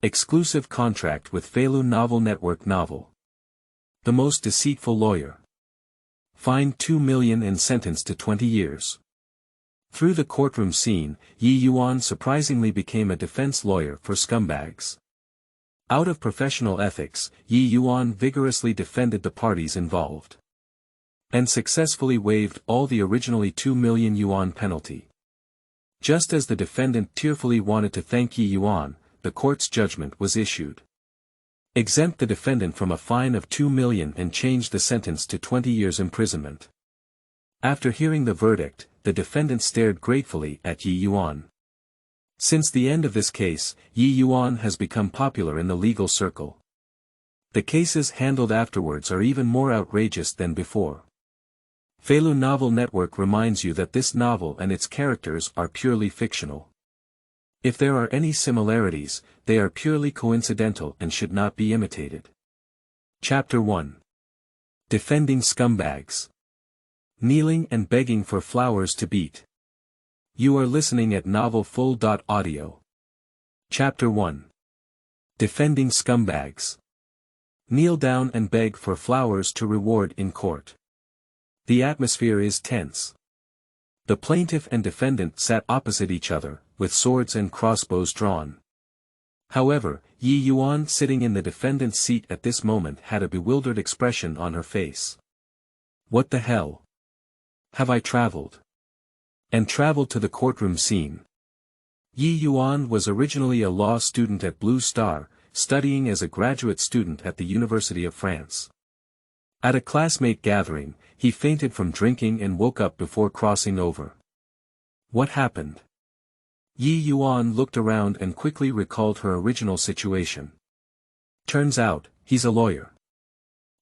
Exclusive contract with Feilu Novel Network Novel. The most deceitful lawyer. Fined 2 million and sentenced to 20 years. Through the courtroom scene, Ye Yuan surprisingly became a defense lawyer for scumbags. Out of professional ethics, Ye Yuan vigorously defended the parties involved. And successfully waived all the originally 2 million yuan penalty. Just as the defendant tearfully wanted to thank Ye Yuan, the court's judgment was issued. Exempt the defendant from a fine of 2 million and changed the sentence to 20 years imprisonment. After hearing the verdict, the defendant stared gratefully at Ye Yuan. Since the end of this case, Ye Yuan has become popular in the legal circle. The cases handled afterwards are even more outrageous than before. Feilu Novel Network reminds you that this novel and its characters are purely fictional. If there are any similarities, they are purely coincidental and should not be imitated. Chapter 1. Defending Scumbags. Kneeling and begging for flowers to beat. You are listening at novelfull.audio. Chapter 1. Defending Scumbags. Kneel down and beg for flowers to reward in court. The atmosphere is tense. The plaintiff and defendant sat opposite each other, with swords and crossbows drawn. However, Ye Yuan sitting in the defendant's seat at this moment had a bewildered expression on her face. What the hell? Have I traveled? And traveled to the courtroom scene. Ye Yuan was originally a law student at Blue Star, studying as a graduate student at the University of France. At a classmate gathering, he fainted from drinking and woke up before crossing over. What happened? Ye Yuan looked around and quickly recalled her original situation. Turns out, he's a lawyer.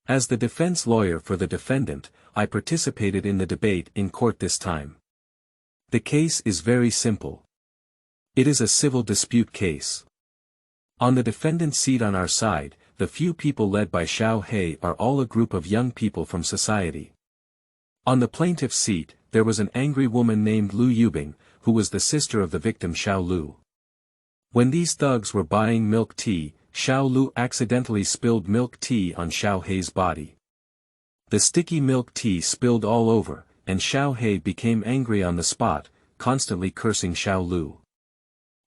As the defense lawyer for the defendant, I participated in the debate in court this time. The case is very simple. It is a civil dispute case. On the defendant's seat on our side, the few people led by Xiao He are all a group of young people from society. On the plaintiff's seat, there was an angry woman named Lu Yubing, who was the sister of the victim Xiao Lu. When these thugs were buying milk tea, Xiao Lu accidentally spilled milk tea on Xiao He's body. The sticky milk tea spilled all over, and Xiao He became angry on the spot, constantly cursing Xiao Lu.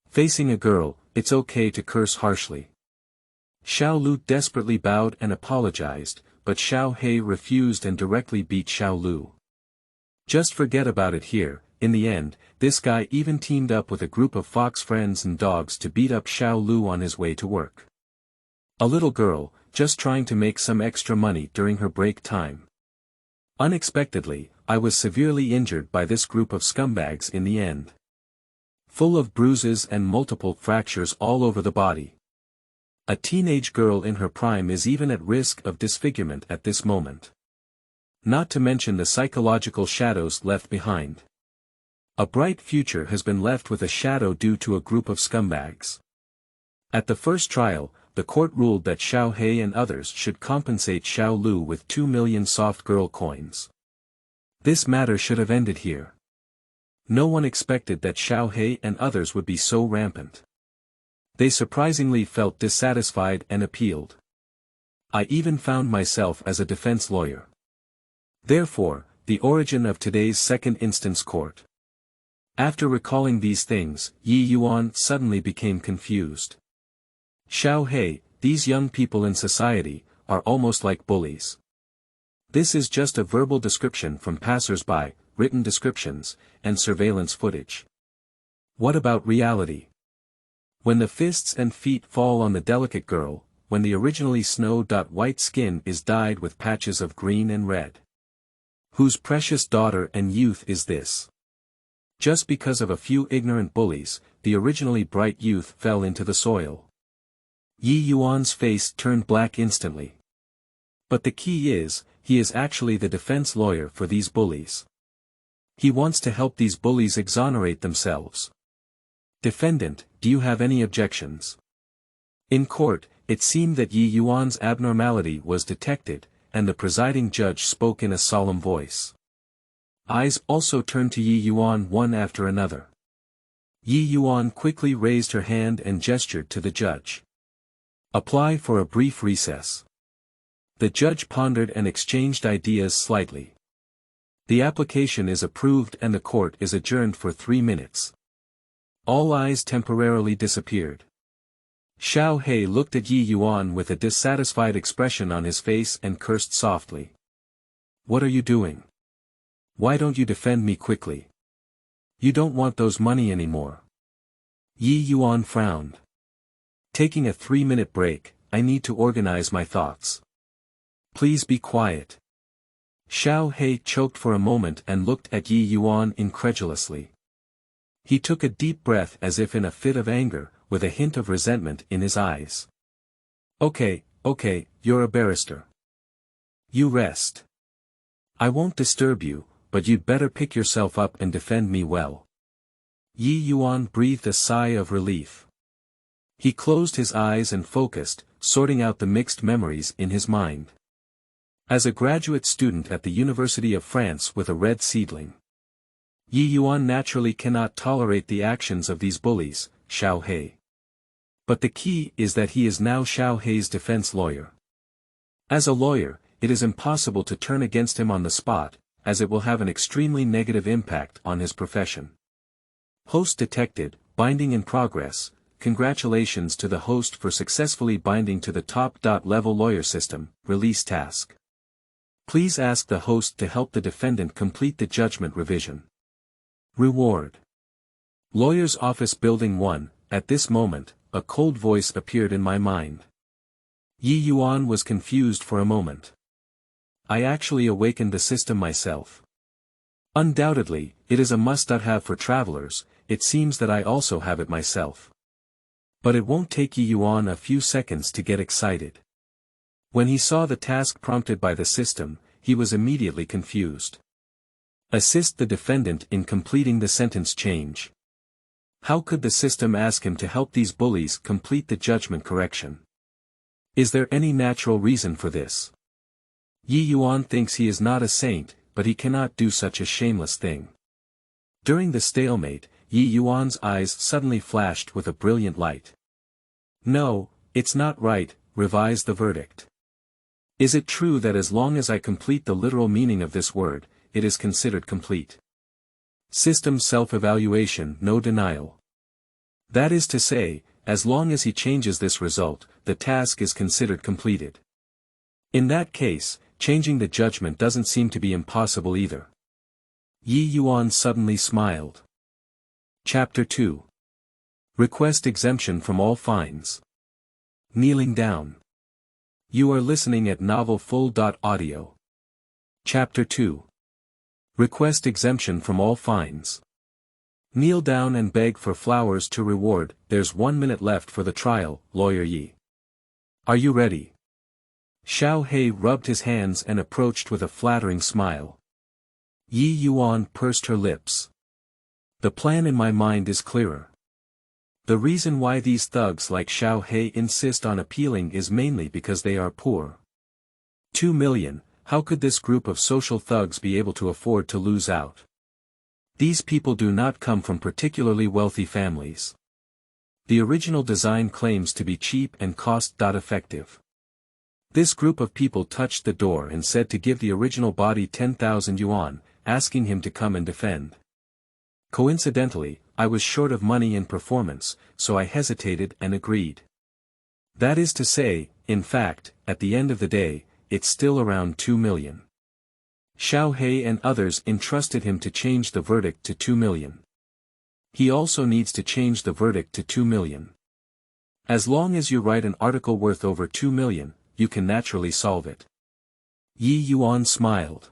Facing a girl, it's okay to curse harshly. Xiao Lu desperately bowed and apologized, but Xiao He refused and directly beat Xiao Lu. Just forget about it here. In the end, this guy even teamed up with a group of fox friends and dogs to beat up Xiao Lu on his way to work. A little girl, just trying to make some extra money during her break time. Unexpectedly, I was severely injured by this group of scumbags in the end. Full of bruises and multiple fractures all over the body. A teenage girl in her prime is even at risk of disfigurement at this moment. Not to mention the psychological shadows left behind. A bright future has been left with a shadow due to a group of scumbags. At the first trial, the court ruled that Xiao He and others should compensate Xiao Lu with 2 million soft girl coins. This matter should have ended here. No one expected that Xiao He and others would be so rampant. They surprisingly felt dissatisfied and appealed. I even found myself as a defense lawyer. Therefore, the origin of today's second instance court. After recalling these things, Ye Yuan suddenly became confused. Xiao He, these young people in society, are almost like bullies. This is just a verbal description from passers-by, written descriptions, and surveillance footage. What about reality? When the fists and feet fall on the delicate girl, when the originally snow-white skin is dyed with patches of green and red. Whose precious daughter and youth is this? Just because of a few ignorant bullies, the originally bright youth fell into the soil. Ye Yuan's face turned black instantly. But the key is, he is actually the defense lawyer for these bullies. He wants to help these bullies exonerate themselves. Defendant, do you have any objections? In court, it seemed that Ye Yuan's abnormality was detected, and the presiding judge spoke in a solemn voice. Eyes also turned to Ye Yuan one after another. Ye Yuan quickly raised her hand and gestured to the judge. Apply for a brief recess. The judge pondered and exchanged ideas slightly. The application is approved and the court is adjourned for 3 minutes. All eyes temporarily disappeared. Xiao He looked at Ye Yuan with a dissatisfied expression on his face and cursed softly. What are you doing? Why don't you defend me quickly? You don't want those money anymore. Ye Yuan frowned. Taking a 3-minute break, I need to organize my thoughts. Please be quiet. Xiao He choked for a moment and looked at Ye Yuan incredulously. He took a deep breath as if in a fit of anger, with a hint of resentment in his eyes. Okay, you're a barrister. You rest. I won't disturb you, but you'd better pick yourself up and defend me well. Ye Yuan breathed a sigh of relief. He closed his eyes and focused, sorting out the mixed memories in his mind. As a graduate student at the University of France with a red seedling, Ye Yuan naturally cannot tolerate the actions of these bullies, Xiao He. But the key is that he is now Xiao He's defense lawyer. As a lawyer, it is impossible to turn against him on the spot, as it will have an extremely negative impact on his profession. Host detected, binding in progress. Congratulations to the host for successfully binding to the top-level lawyer system, release task. Please ask the host to help the defendant complete the judgment revision. Reward. Lawyer's Office Building 1, at this moment, a cold voice appeared in my mind. Ye Yuan was confused for a moment. I actually awakened the system myself. Undoubtedly, it is a must-have for travelers, it seems that I also have it myself. But it won't take Ye Yuan a few seconds to get excited. When he saw the task prompted by the system, he was immediately confused. Assist the defendant in completing the sentence change. How could the system ask him to help these bullies complete the judgment correction? Is there any natural reason for this? Ye Yuan thinks he is not a saint, but he cannot do such a shameless thing. During the stalemate, Ye Yuan's eyes suddenly flashed with a brilliant light. No, it's not right, revise the verdict. Is it true that as long as I complete the literal meaning of this word, it is considered complete? System self-evaluation, no denial. That is to say, as long as he changes this result, the task is considered completed. In that case, changing the judgment doesn't seem to be impossible either. Ye Yuan suddenly smiled. Chapter 2. Request exemption from all fines. Kneeling down. You are listening at novelfull.audio. Chapter 2. Request exemption from all fines. Kneel down and beg for flowers to reward, there's 1 minute left for the trial, Lawyer Yi. Are you ready? Xiao He rubbed his hands and approached with a flattering smile. Ye Yuan pursed her lips. The plan in my mind is clearer. The reason why these thugs like Xiao He insist on appealing is mainly because they are poor. 2 million, how could this group of social thugs be able to afford to lose out? These people do not come from particularly wealthy families. The original design claims to be cheap and cost-effective. This group of people touched the door and said to give the original body 10,000 yuan, asking him to come and defend. Coincidentally, I was short of money in performance, so I hesitated and agreed. That is to say, in fact, at the end of the day, it's still around 2 million. Xiao He and others entrusted him to change the verdict to 2 million. He also needs to change the verdict to 2 million. As long as you write an article worth over 2 million, you can naturally solve it. Ye Yuan smiled.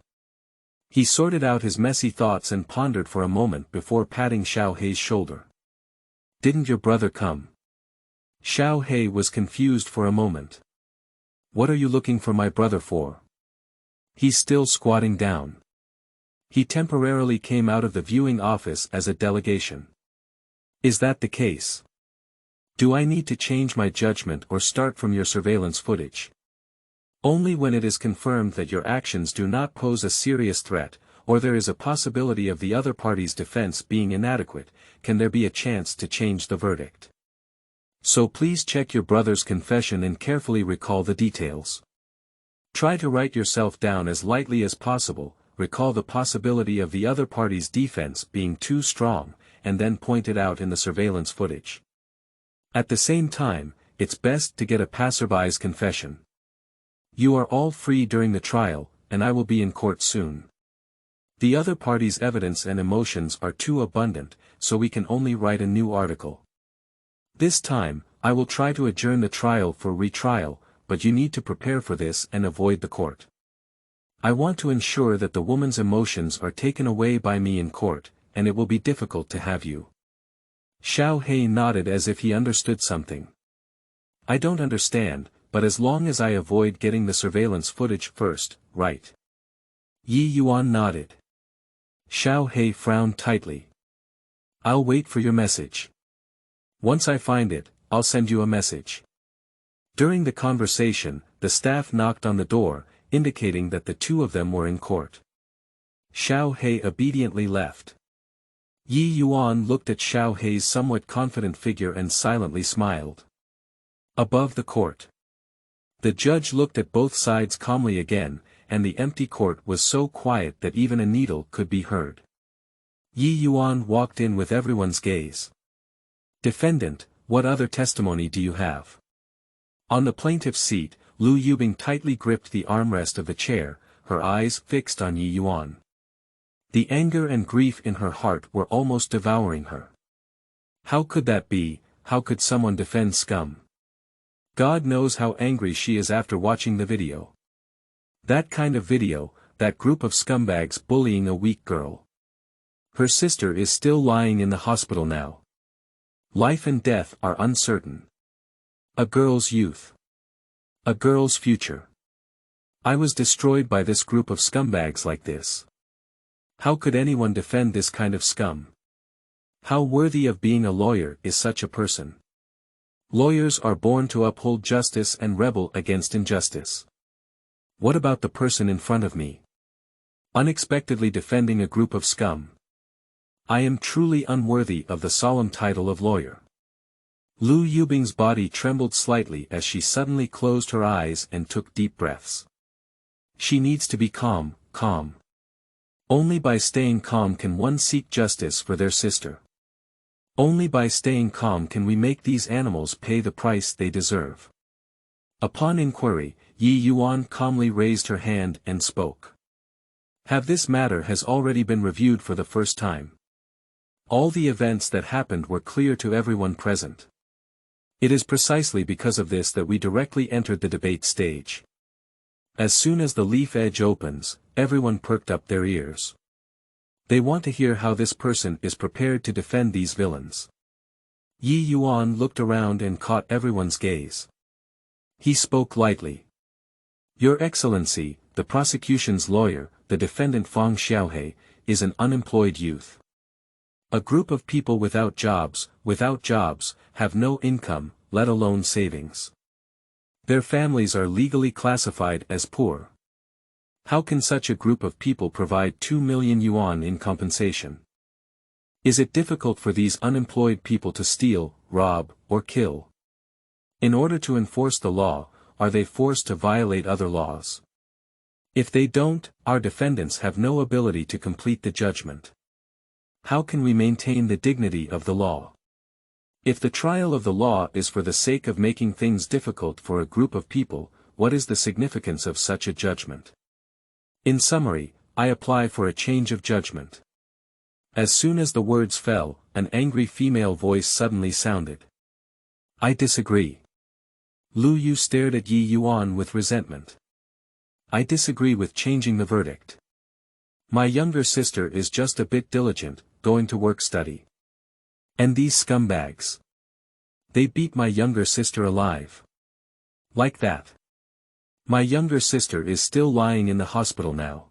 He sorted out his messy thoughts and pondered for a moment before patting Xiao He's shoulder. Didn't your brother come? Xiao He was confused for a moment. What are you looking for my brother for? He's still squatting down. He temporarily came out of the viewing office as a delegation. Is that the case? Do I need to change my judgment or start from your surveillance footage? Only when it is confirmed that your actions do not pose a serious threat, or there is a possibility of the other party's defense being inadequate, can there be a chance to change the verdict. So please check your brother's confession and carefully recall the details. Try to write yourself down as lightly as possible, recall the possibility of the other party's defense being too strong, and then point it out in the surveillance footage. At the same time, it's best to get a passerby's confession. You are all free during the trial, and I will be in court soon. The other party's evidence and emotions are too abundant, so we can only write a new article. This time, I will try to adjourn the trial for retrial, but you need to prepare for this and avoid the court. I want to ensure that the woman's emotions are taken away by me in court, and it will be difficult to have you. Xiao He nodded as if he understood something. I don't understand, but as long as I avoid getting the surveillance footage first, right? Ye Yuan nodded. Xiao He frowned tightly. I'll wait for your message. Once I find it, I'll send you a message. During the conversation, the staff knocked on the door, indicating that the two of them were in court. Xiao He obediently left. Ye Yuan looked at Xiao He's somewhat confident figure and silently smiled. Above the court. The judge looked at both sides calmly again, and the empty court was so quiet that even a needle could be heard. Ye Yuan walked in with everyone's gaze. Defendant, what other testimony do you have? On the plaintiff's seat, Lu Yubing tightly gripped the armrest of the chair, her eyes fixed on Ye Yuan. The anger and grief in her heart were almost devouring her. How could that be? How could someone defend scum? God knows how angry she is after watching the video. That kind of video, that group of scumbags bullying a weak girl. Her sister is still lying in the hospital now. Life and death are uncertain. A girl's youth. A girl's future. I was destroyed by this group of scumbags like this. How could anyone defend this kind of scum? How worthy of being a lawyer is such a person? Lawyers are born to uphold justice and rebel against injustice. What about the person in front of me? Unexpectedly defending a group of scum. I am truly unworthy of the solemn title of lawyer. Lu Yubing's body trembled slightly as she suddenly closed her eyes and took deep breaths. She needs to be calm, calm. Only by staying calm can one seek justice for their sister. Only by staying calm can we make these animals pay the price they deserve. Upon inquiry, Ye Yuan calmly raised her hand and spoke. Have this matter has already been reviewed for the first time. All the events that happened were clear to everyone present. It is precisely because of this that we directly entered the debate stage. As soon as the leaf edge opens, everyone perked up their ears. They want to hear how this person is prepared to defend these villains. Ye Yuan looked around and caught everyone's gaze. He spoke lightly. Your Excellency, the prosecution's lawyer, the defendant Fang Xiaohe, is an unemployed youth. A group of people without jobs, have no income, let alone savings. Their families are legally classified as poor. How can such a group of people provide 2 million yuan in compensation? Is it difficult for these unemployed people to steal, rob, or kill? In order to enforce the law, are they forced to violate other laws? If they don't, our defendants have no ability to complete the judgment. How can we maintain the dignity of the law? If the trial of the law is for the sake of making things difficult for a group of people, what is the significance of such a judgment? In summary, I apply for a change of judgment. As soon as the words fell, an angry female voice suddenly sounded. I disagree. Lu Yu stared at Ye Yuan with resentment. I disagree with changing the verdict. My younger sister is just a bit diligent, going to work study. And these scumbags. They beat my younger sister alive. Like that. My younger sister is still lying in the hospital now.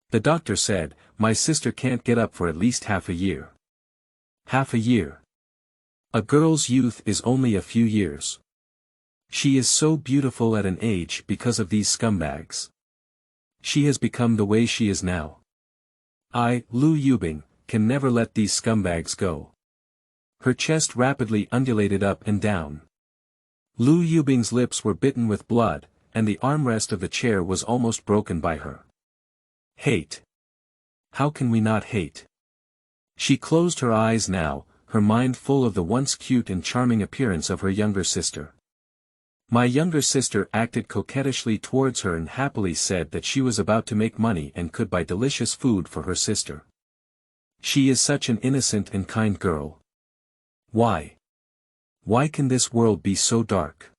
The doctor said, my sister can't get up for at least half a year. Half a year. A girl's youth is only a few years. She is so beautiful at an age because of these scumbags. She has become the way she is now. I, Lu Yubing, can never let these scumbags go. Her chest rapidly undulated up and down. Lu Yubing's lips were bitten with blood, and the armrest of the chair was almost broken by her. Hate. How can we not hate? She closed her eyes now, her mind full of the once cute and charming appearance of her younger sister. My younger sister acted coquettishly towards her and happily said that she was about to make money and could buy delicious food for her sister. She is such an innocent and kind girl. Why? Why can this world be so dark?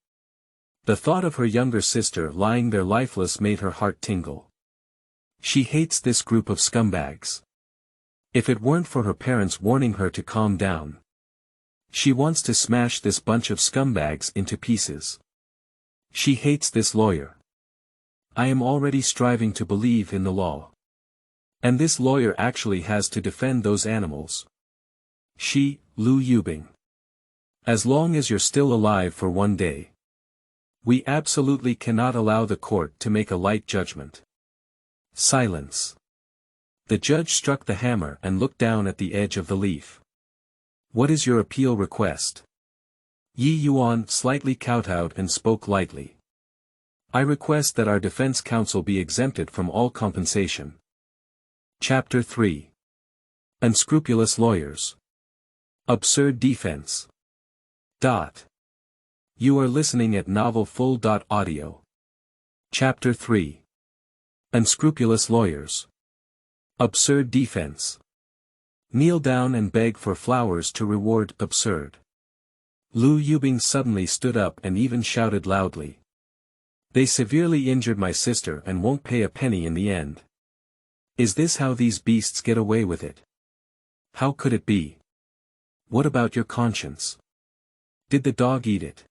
The thought of her younger sister lying there lifeless made her heart tingle. She hates this group of scumbags. If it weren't for her parents warning her to calm down. She wants to smash this bunch of scumbags into pieces. She hates this lawyer. I am already striving to believe in the law. And this lawyer actually has to defend those animals. She, Lu Yubing. As long as you're still alive for one day. We absolutely cannot allow the court to make a light judgment. Silence. The judge struck the hammer and looked down at the edge of the leaf. What is your appeal request? Ye Yuan slightly kowtowed and spoke lightly. I request that our defense counsel be exempted from all compensation. Chapter 3. Unscrupulous lawyers. Absurd defense. You are listening at novelful.audio. Chapter 3. Unscrupulous lawyers. Absurd defense. Kneel down and beg for flowers to reward absurd. Lu Yubing suddenly stood up and even shouted loudly. They severely injured my sister and won't pay a penny in the end. Is this how these beasts get away with it? How could it be? What about your conscience? Did the dog eat it?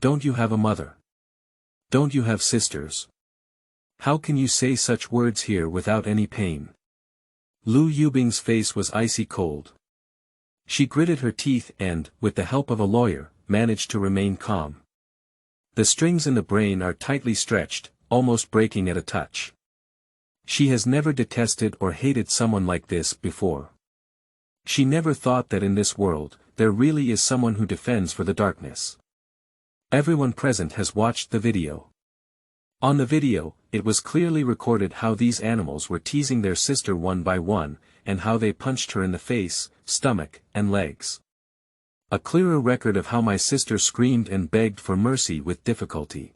Don't you have a mother? Don't you have sisters? How can you say such words here without any pain? Lu Yubing's face was icy cold. She gritted her teeth and, with the help of a lawyer, managed to remain calm. The strings in the brain are tightly stretched, almost breaking at a touch. She has never detested or hated someone like this before. She never thought that in this world, there really is someone who defends for the darkness. Everyone present has watched the video. On the video, it was clearly recorded how these animals were teasing their sister one by one, and how they punched her in the face, stomach, and legs. A clearer record of how my sister screamed and begged for mercy with difficulty.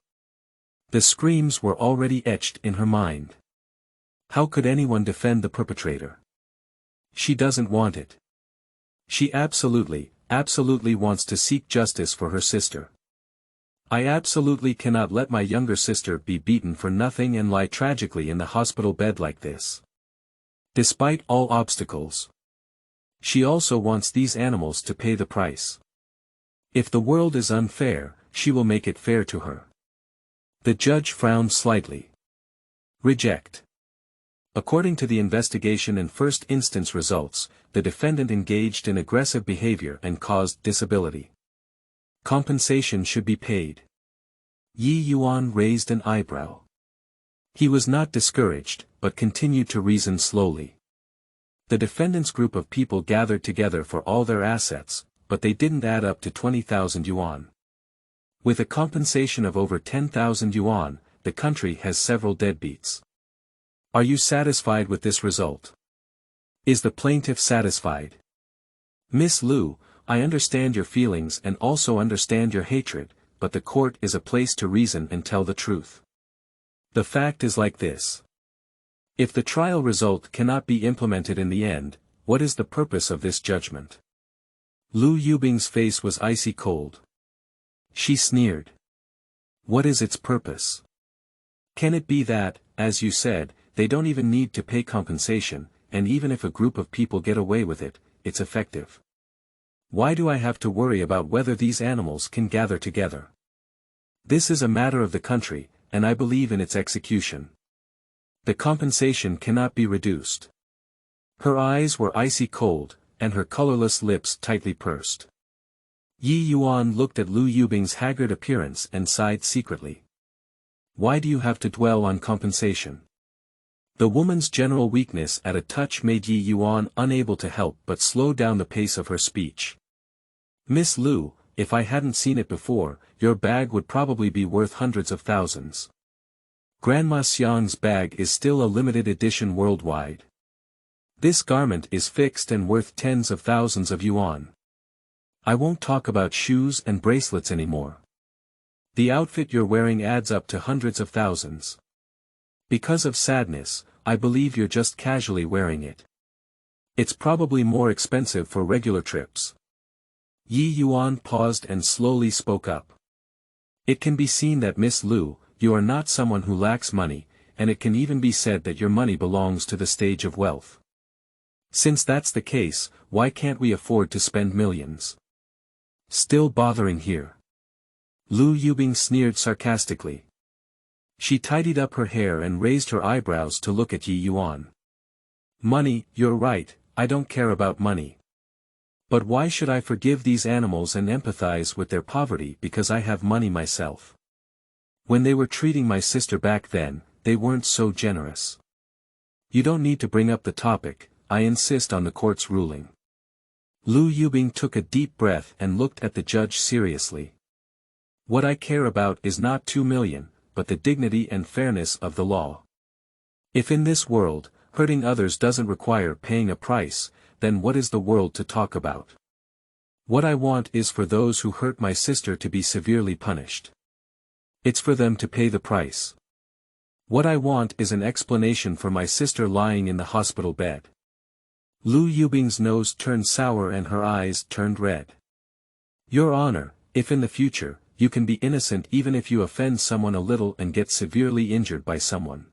The screams were already etched in her mind. How could anyone defend the perpetrator? She doesn't want it. She absolutely wants to seek justice for her sister. I absolutely cannot let my younger sister be beaten for nothing and lie tragically in the hospital bed like this. Despite all obstacles. She also wants these animals to pay the price. If the world is unfair, she will make it fair to her. The judge frowned slightly. Reject. According to the investigation and first instance results, the defendant engaged in aggressive behavior and caused disability. Compensation should be paid. Ye Yuan raised an eyebrow. He was not discouraged, but continued to reason slowly. The defendant's group of people gathered together for all their assets, but they didn't add up to 20,000 yuan. With a compensation of over 10,000 yuan, the country has several deadbeats. Are you satisfied with this result? Is the plaintiff satisfied? Miss Lu, I understand your feelings and also understand your hatred, but the court is a place to reason and tell the truth. The fact is like this. If the trial result cannot be implemented in the end, what is the purpose of this judgment? Lu Yubing's face was icy cold. She sneered. What is its purpose? Can it be that, as you said, they don't even need to pay compensation, and even if a group of people get away with it, it's effective? Why do I have to worry about whether these animals can gather together? This is a matter of the country, and I believe in its execution. The compensation cannot be reduced. Her eyes were icy cold, and her colorless lips tightly pursed. Ye Yuan looked at Lu Yubing's haggard appearance and sighed secretly. Why do you have to dwell on compensation? The woman's general weakness at a touch made Ye Yuan unable to help but slow down the pace of her speech. Miss Lu, if I hadn't seen it before, your bag would probably be worth hundreds of thousands. Grandma Xiang's bag is still a limited edition worldwide. This garment is fixed and worth tens of thousands of yuan. I won't talk about shoes and bracelets anymore. The outfit you're wearing adds up to hundreds of thousands. Because of sadness, I believe you're just casually wearing it. It's probably more expensive for regular trips. Ye Yuan paused and slowly spoke up. It can be seen that Miss Lu, you are not someone who lacks money, and it can even be said that your money belongs to the stage of wealth. Since that's the case, why can't we afford to spend millions? Still bothering here? Lu Yubing sneered sarcastically. She tidied up her hair and raised her eyebrows to look at Ye Yuan. Money, you're right, I don't care about money. But why should I forgive these animals and empathize with their poverty because I have money myself? When they were treating my sister back then, they weren't so generous. You don't need to bring up the topic, I insist on the court's ruling. Lu Yubing took a deep breath and looked at the judge seriously. What I care about is not 2 million, but the dignity and fairness of the law. If in this world, hurting others doesn't require paying a price, then what is the world to talk about? What I want is for those who hurt my sister to be severely punished. It's for them to pay the price. What I want is an explanation for my sister lying in the hospital bed. Lu Yubing's nose turned sour and her eyes turned red. Your Honor, if in the future, you can be innocent even if you offend someone a little and get severely injured by someone.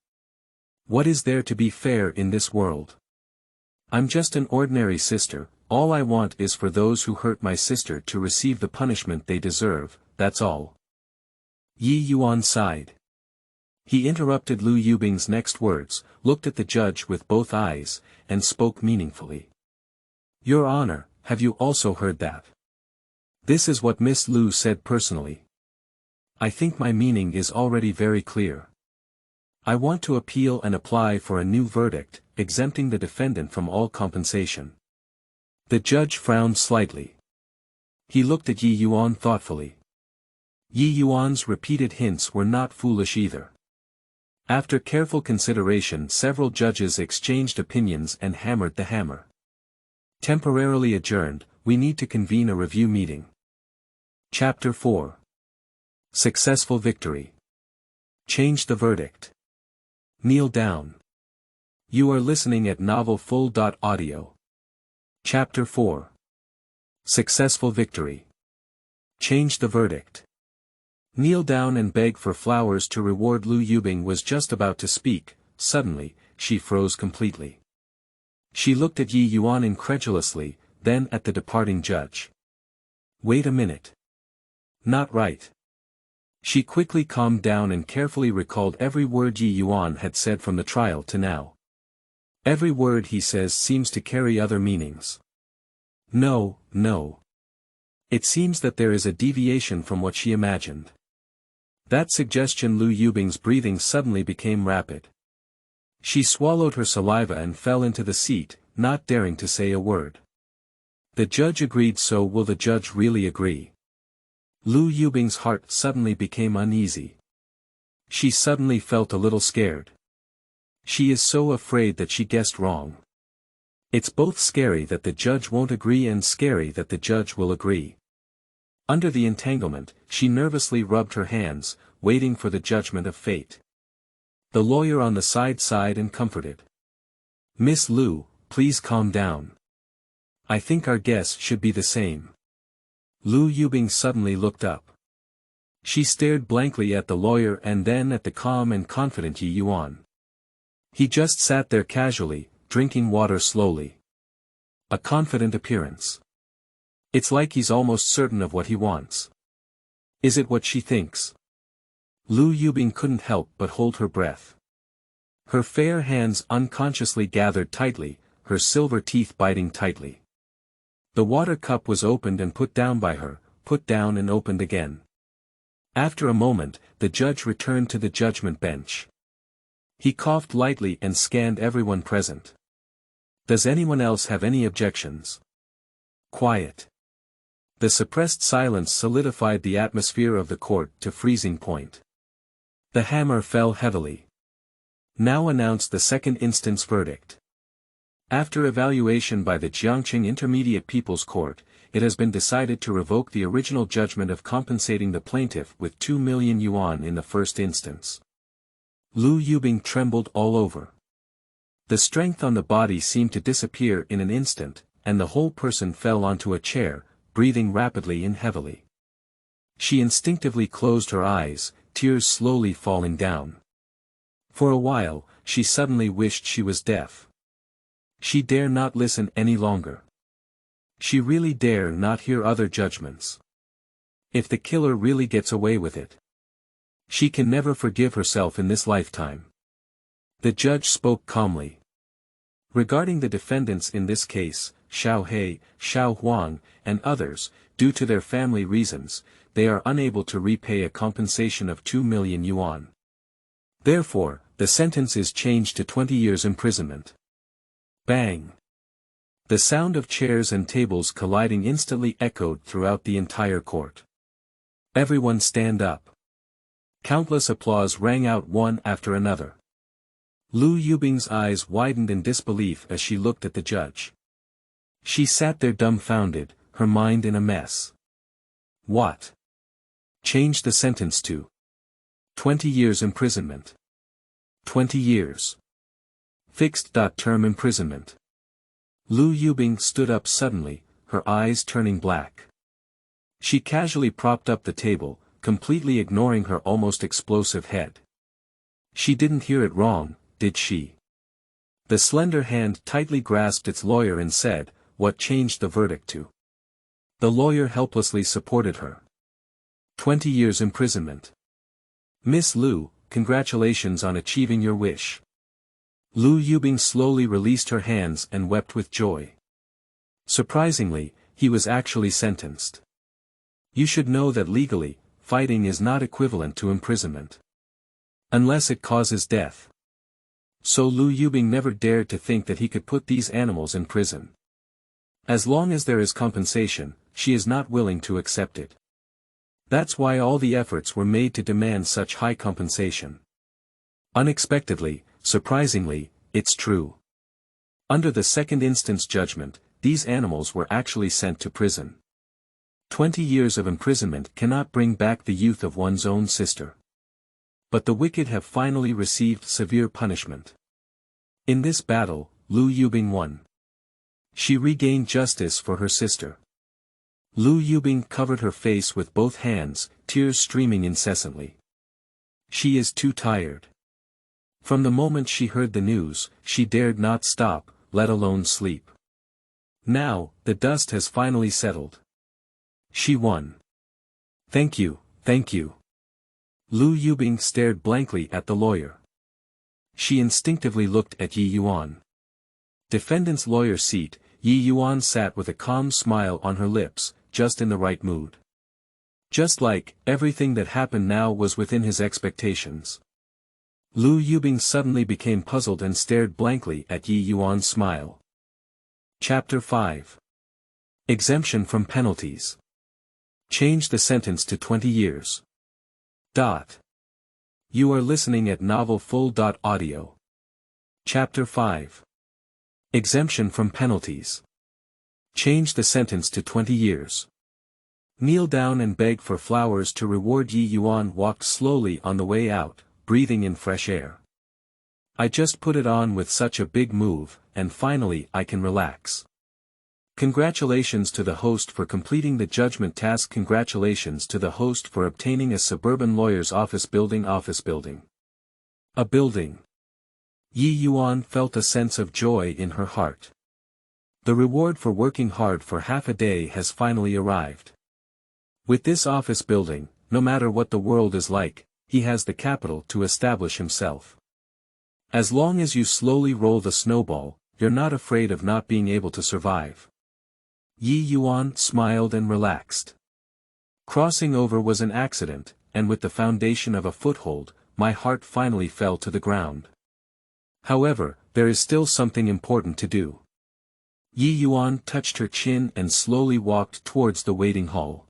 What is there to be fair in this world? I'm just an ordinary sister, all I want is for those who hurt my sister to receive the punishment they deserve, that's all. Ye Yuan sighed. He interrupted Lu Yubing's next words, looked at the judge with both eyes, and spoke meaningfully. Your Honor, have you also heard that? This is what Miss Lu said personally. I think my meaning is already very clear. I want to appeal and apply for a new verdict, exempting the defendant from all compensation. The judge frowned slightly. He looked at Ye Yuan thoughtfully. Ye Yuan's repeated hints were not foolish either. After careful consideration, several judges exchanged opinions and hammered the hammer. Temporarily adjourned, we need to convene a review meeting. Chapter 4. Successful victory. Change the verdict. Kneel down. You are listening at novelfull.audio. Chapter 4. Successful victory. Change the verdict. Kneel down and beg for flowers to reward. Lu Yubing was just about to speak, suddenly, she froze completely. She looked at Ye Yuan incredulously, then at the departing judge. Wait a minute. Not right. She quickly calmed down and carefully recalled every word Ye Yuan had said from the trial to now. Every word he says seems to carry other meanings. No, no. It seems that there is a deviation from what she imagined. That suggestion. Lu Yubing's breathing suddenly became rapid. She swallowed her saliva and fell into the seat, not daring to say a word. The judge agreed. So will the judge really agree? Lu Yubing's heart suddenly became uneasy. She suddenly felt a little scared. She is so afraid that she guessed wrong. It's both scary that the judge won't agree and scary that the judge will agree. Under the entanglement, she nervously rubbed her hands, waiting for the judgment of fate. The lawyer on the side sighed and comforted. Miss Lu, please calm down. I think our guess should be the same. Lu Yubing suddenly looked up. She stared blankly at the lawyer and then at the calm and confident Ye Yuan. He just sat there casually, drinking water slowly. A confident appearance. It's like he's almost certain of what he wants. Is it what she thinks? Lu Yubing couldn't help but hold her breath. Her fair hands unconsciously gathered tightly, her silver teeth biting tightly. The water cup was opened and put down by her, put down and opened again. After a moment, the judge returned to the judgment bench. He coughed lightly and scanned everyone present. Does anyone else have any objections? Quiet. The suppressed silence solidified the atmosphere of the court to freezing point. The hammer fell heavily. Now announced the second instance verdict. After evaluation by the Jiangqing Intermediate People's Court, it has been decided to revoke the original judgment of compensating the plaintiff with 2 million yuan in the first instance. Lu Yubing trembled all over. The strength on the body seemed to disappear in an instant, and the whole person fell onto a chair, breathing rapidly and heavily. She instinctively closed her eyes, tears slowly falling down. For a while, she suddenly wished she was deaf. She dare not listen any longer. She really dare not hear other judgments. If the killer really gets away with it, she can never forgive herself in this lifetime. The judge spoke calmly. Regarding the defendants in this case, Xiao He, Xiao Huang, and others, due to their family reasons, they are unable to repay a compensation of 2 million yuan. Therefore, the sentence is changed to 20 years imprisonment. Bang! The sound of chairs and tables colliding instantly echoed throughout the entire court. Everyone stand up. Countless applause rang out one after another. Lu Yubing's eyes widened in disbelief as she looked at the judge. She sat there dumbfounded, her mind in a mess. What? Change the sentence to 20 years imprisonment. 20 years. Fixed term imprisonment. Lu Yubing stood up suddenly, her eyes turning black. She casually propped up the table, completely ignoring her almost explosive head. She didn't hear it wrong, did she? The slender hand tightly grasped its lawyer and said, "What changed the verdict to?" The lawyer helplessly supported her. 20 years imprisonment. Miss Lu, congratulations on achieving your wish. Lu Yubing slowly released her hands and wept with joy. Surprisingly, he was actually sentenced. You should know that legally, fighting is not equivalent to imprisonment. Unless it causes death. So Lu Yubing never dared to think that he could put these animals in prison. As long as there is compensation, she is not willing to accept it. That's why all the efforts were made to demand such high compensation. Unexpectedly, surprisingly, it's true. Under the second instance judgment, these animals were actually sent to prison. 20 years of imprisonment cannot bring back the youth of one's own sister. But the wicked have finally received severe punishment. In this battle, Lu Yubing won. She regained justice for her sister. Lu Yubing covered her face with both hands, tears streaming incessantly. She is too tired. From the moment she heard the news, she dared not stop, let alone sleep. Now, the dust has finally settled. She won. Thank you, thank you. Lu Yubing stared blankly at the lawyer. She instinctively looked at Ye Yuan. Defendant's lawyer seat, Ye Yuan sat with a calm smile on her lips, just in the right mood. Just like, everything that happened now was within his expectations. Lu Yubing suddenly became puzzled and stared blankly at Ye Yuan's smile. Chapter 5. Exemption from penalties. Change the sentence to 20 years. You are listening at novelfull.audio. Chapter 5. Exemption from penalties. Change the sentence to 20 years. Kneel down and beg for flowers to reward. Ye Yuan walked slowly on the way out, breathing in fresh air. I just put it on with such a big move, and finally I can relax. Congratulations to the host for completing the judgment task. Congratulations to the host for obtaining a suburban lawyer's office building. A building. Ye Yuan felt a sense of joy in her heart. The reward for working hard for half a day has finally arrived. With this office building, no matter what the world is like, he has the capital to establish himself. As long as you slowly roll the snowball, you're not afraid of not being able to survive. Ye Yuan smiled and relaxed. Crossing over was an accident, and with the foundation of a foothold, my heart finally fell to the ground. However, there is still something important to do. Ye Yuan touched her chin and slowly walked towards the waiting hall.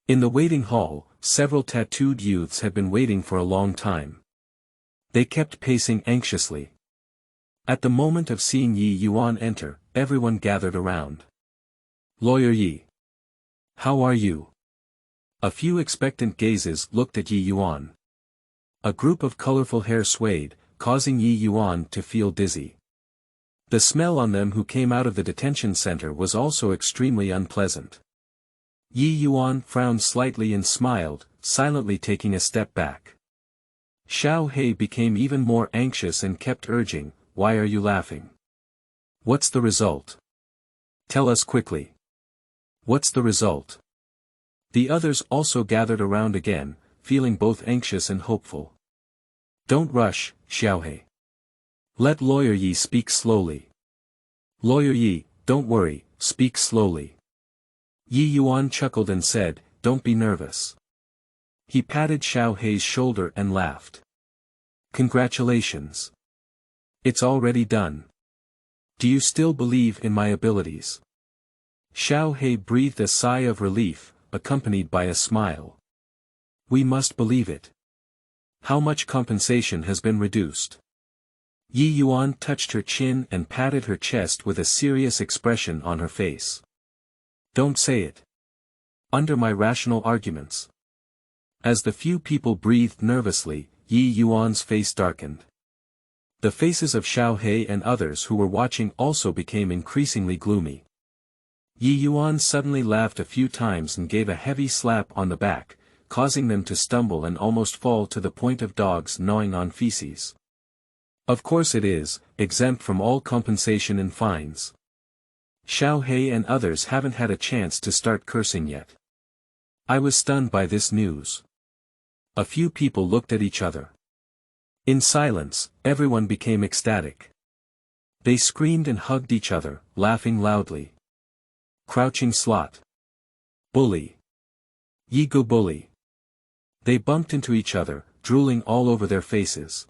In the waiting hall, several tattooed youths had been waiting for a long time. They kept pacing anxiously. At the moment of seeing Ye Yuan enter, everyone gathered around. "Lawyer Ye. How are you?" A few expectant gazes looked at Ye Yuan. A group of colorful hair swayed, causing Ye Yuan to feel dizzy. The smell on them who came out of the detention center was also extremely unpleasant. Ye Yuan frowned slightly and smiled, silently taking a step back. Xiao He became even more anxious and kept urging, "Why are you laughing? What's the result? Tell us quickly. What's the result?" The others also gathered around again, feeling both anxious and hopeful. "Don't rush, Xiao He. Let Lawyer Yi speak slowly. Lawyer Yi, don't worry, speak slowly." Ye Yuan chuckled and said, "Don't be nervous." He patted Xiao Hei's shoulder and laughed. "Congratulations. It's already done. Do you still believe in my abilities?" Xiao Hei breathed a sigh of relief, accompanied by a smile. "We must believe it. How much compensation has been reduced?" Ye Yuan touched her chin and patted her chest with a serious expression on her face. "Don't say it. Under my rational arguments." As the few people breathed nervously, Ye Yuan's face darkened. The faces of Xiao Hei and others who were watching also became increasingly gloomy. Ye Yuan suddenly laughed a few times and gave a heavy slap on the back, causing them to stumble and almost fall to the point of dogs gnawing on feces. "Of course it is, exempt from all compensation and fines." Xiao Hei and others haven't had a chance to start cursing yet. I was stunned by this news. A few people looked at each other. In silence, everyone became ecstatic. They screamed and hugged each other, laughing loudly. "Crouching slot. Bully. Ye go bully." They bumped into each other, drooling all over their faces.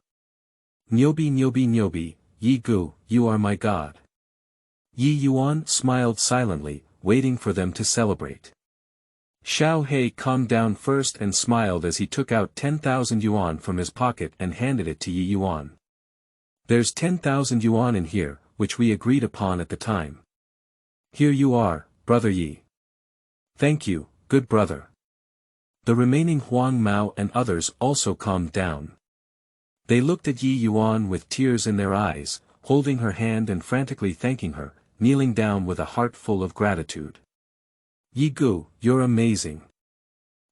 "Nyobi nyobi nyobi, Ye gu, you are my god." Ye Yuan smiled silently, waiting for them to celebrate. Xiao Hei calmed down first and smiled as he took out 10,000 yuan from his pocket and handed it to Ye Yuan. "There's 10,000 yuan in here, which we agreed upon at the time. Here you are, brother Ye." "Thank you, good brother." The remaining Huang Mao and others also calmed down. They looked at Ye Yuan with tears in their eyes, holding her hand and frantically thanking her, kneeling down with a heart full of gratitude. "Ye gu, you're amazing.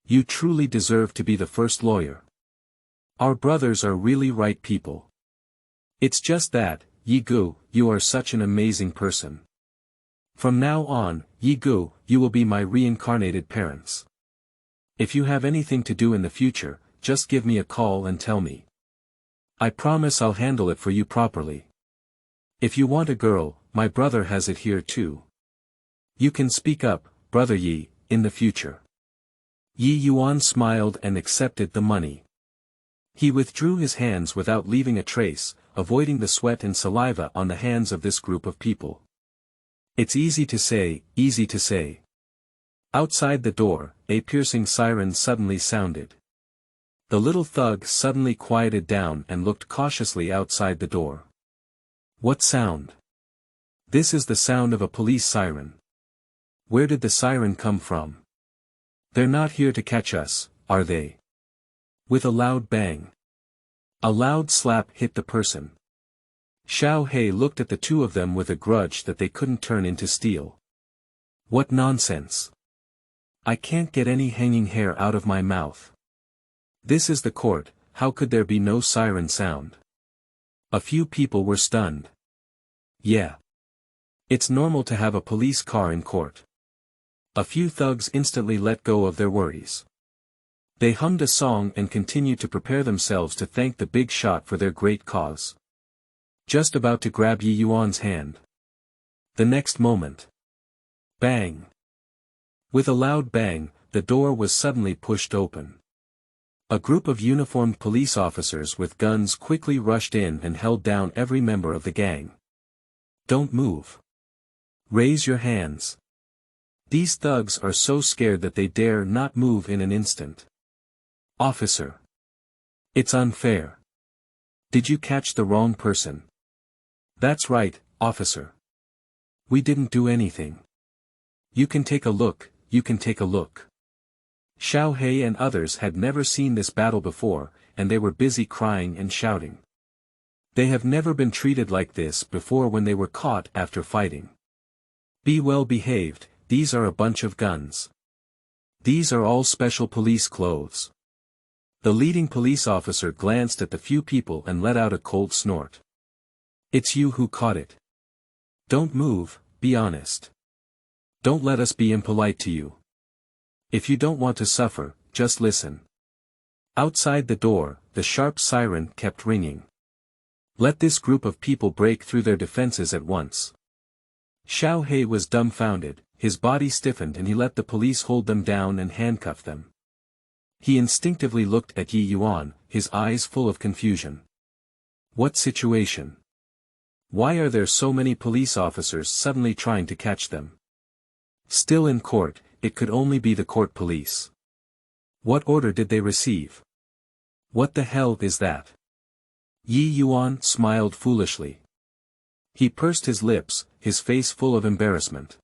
You truly deserve to be the first lawyer. Our brothers are really right people. It's just that, Ye gu, you are such an amazing person. From now on, Ye gu, you will be my reincarnated parents. If you have anything to do in the future, just give me a call and tell me. I promise I'll handle it for you properly. If you want a girl, my brother has it here too. You can speak up, brother Yi, in the future." Ye Yuan smiled and accepted the money. He withdrew his hands without leaving a trace, avoiding the sweat and saliva on the hands of this group of people. It's easy to say, easy to say. Outside the door, a piercing siren suddenly sounded. The little thug suddenly quieted down and looked cautiously outside the door. "What sound? This is the sound of a police siren. Where did the siren come from? They're not here to catch us, are they?" With a loud bang. A loud slap hit the person. Xiao Hei looked at the two of them with a grudge that they couldn't turn into steel. "What nonsense! I can't get any hanging hair out of my mouth. This is the court, how could there be no siren sound?" A few people were stunned. "Yeah. It's normal to have a police car in court." A few thugs instantly let go of their worries. They hummed a song and continued to prepare themselves to thank the big shot for their great cause. Just about to grab Ye Yuan's hand. The next moment. Bang! With a loud bang, the door was suddenly pushed open. A group of uniformed police officers with guns quickly rushed in and held down every member of the gang. "Don't move. Raise your hands. These thugs are so scared that they dare not move in an instant. Officer. It's unfair. Did you catch the wrong person? That's right, officer. We didn't do anything. You can take a look, you can take a look. Xiao He and others had never seen this battle before, and they were busy crying and shouting. They have never been treated like this before when they were caught after fighting. Be well behaved, these are a bunch of guns. These are all special police clothes. The leading police officer glanced at the few people and let out a cold snort. It's you who caught it. Don't move, be honest. Don't let us be impolite to you. If you don't want to suffer, just listen. Outside the door, the sharp siren kept ringing. Let this group of people break through their defenses at once. Xiao He was dumbfounded, his body stiffened and he let the police hold them down and handcuff them. He instinctively looked at Ye Yuan, his eyes full of confusion. What situation? Why are there so many police officers suddenly trying to catch them? Still in court, it could only be the court police. What order did they receive? What the hell is that? Ye Yuan smiled foolishly. He pursed his lips, his face full of embarrassment.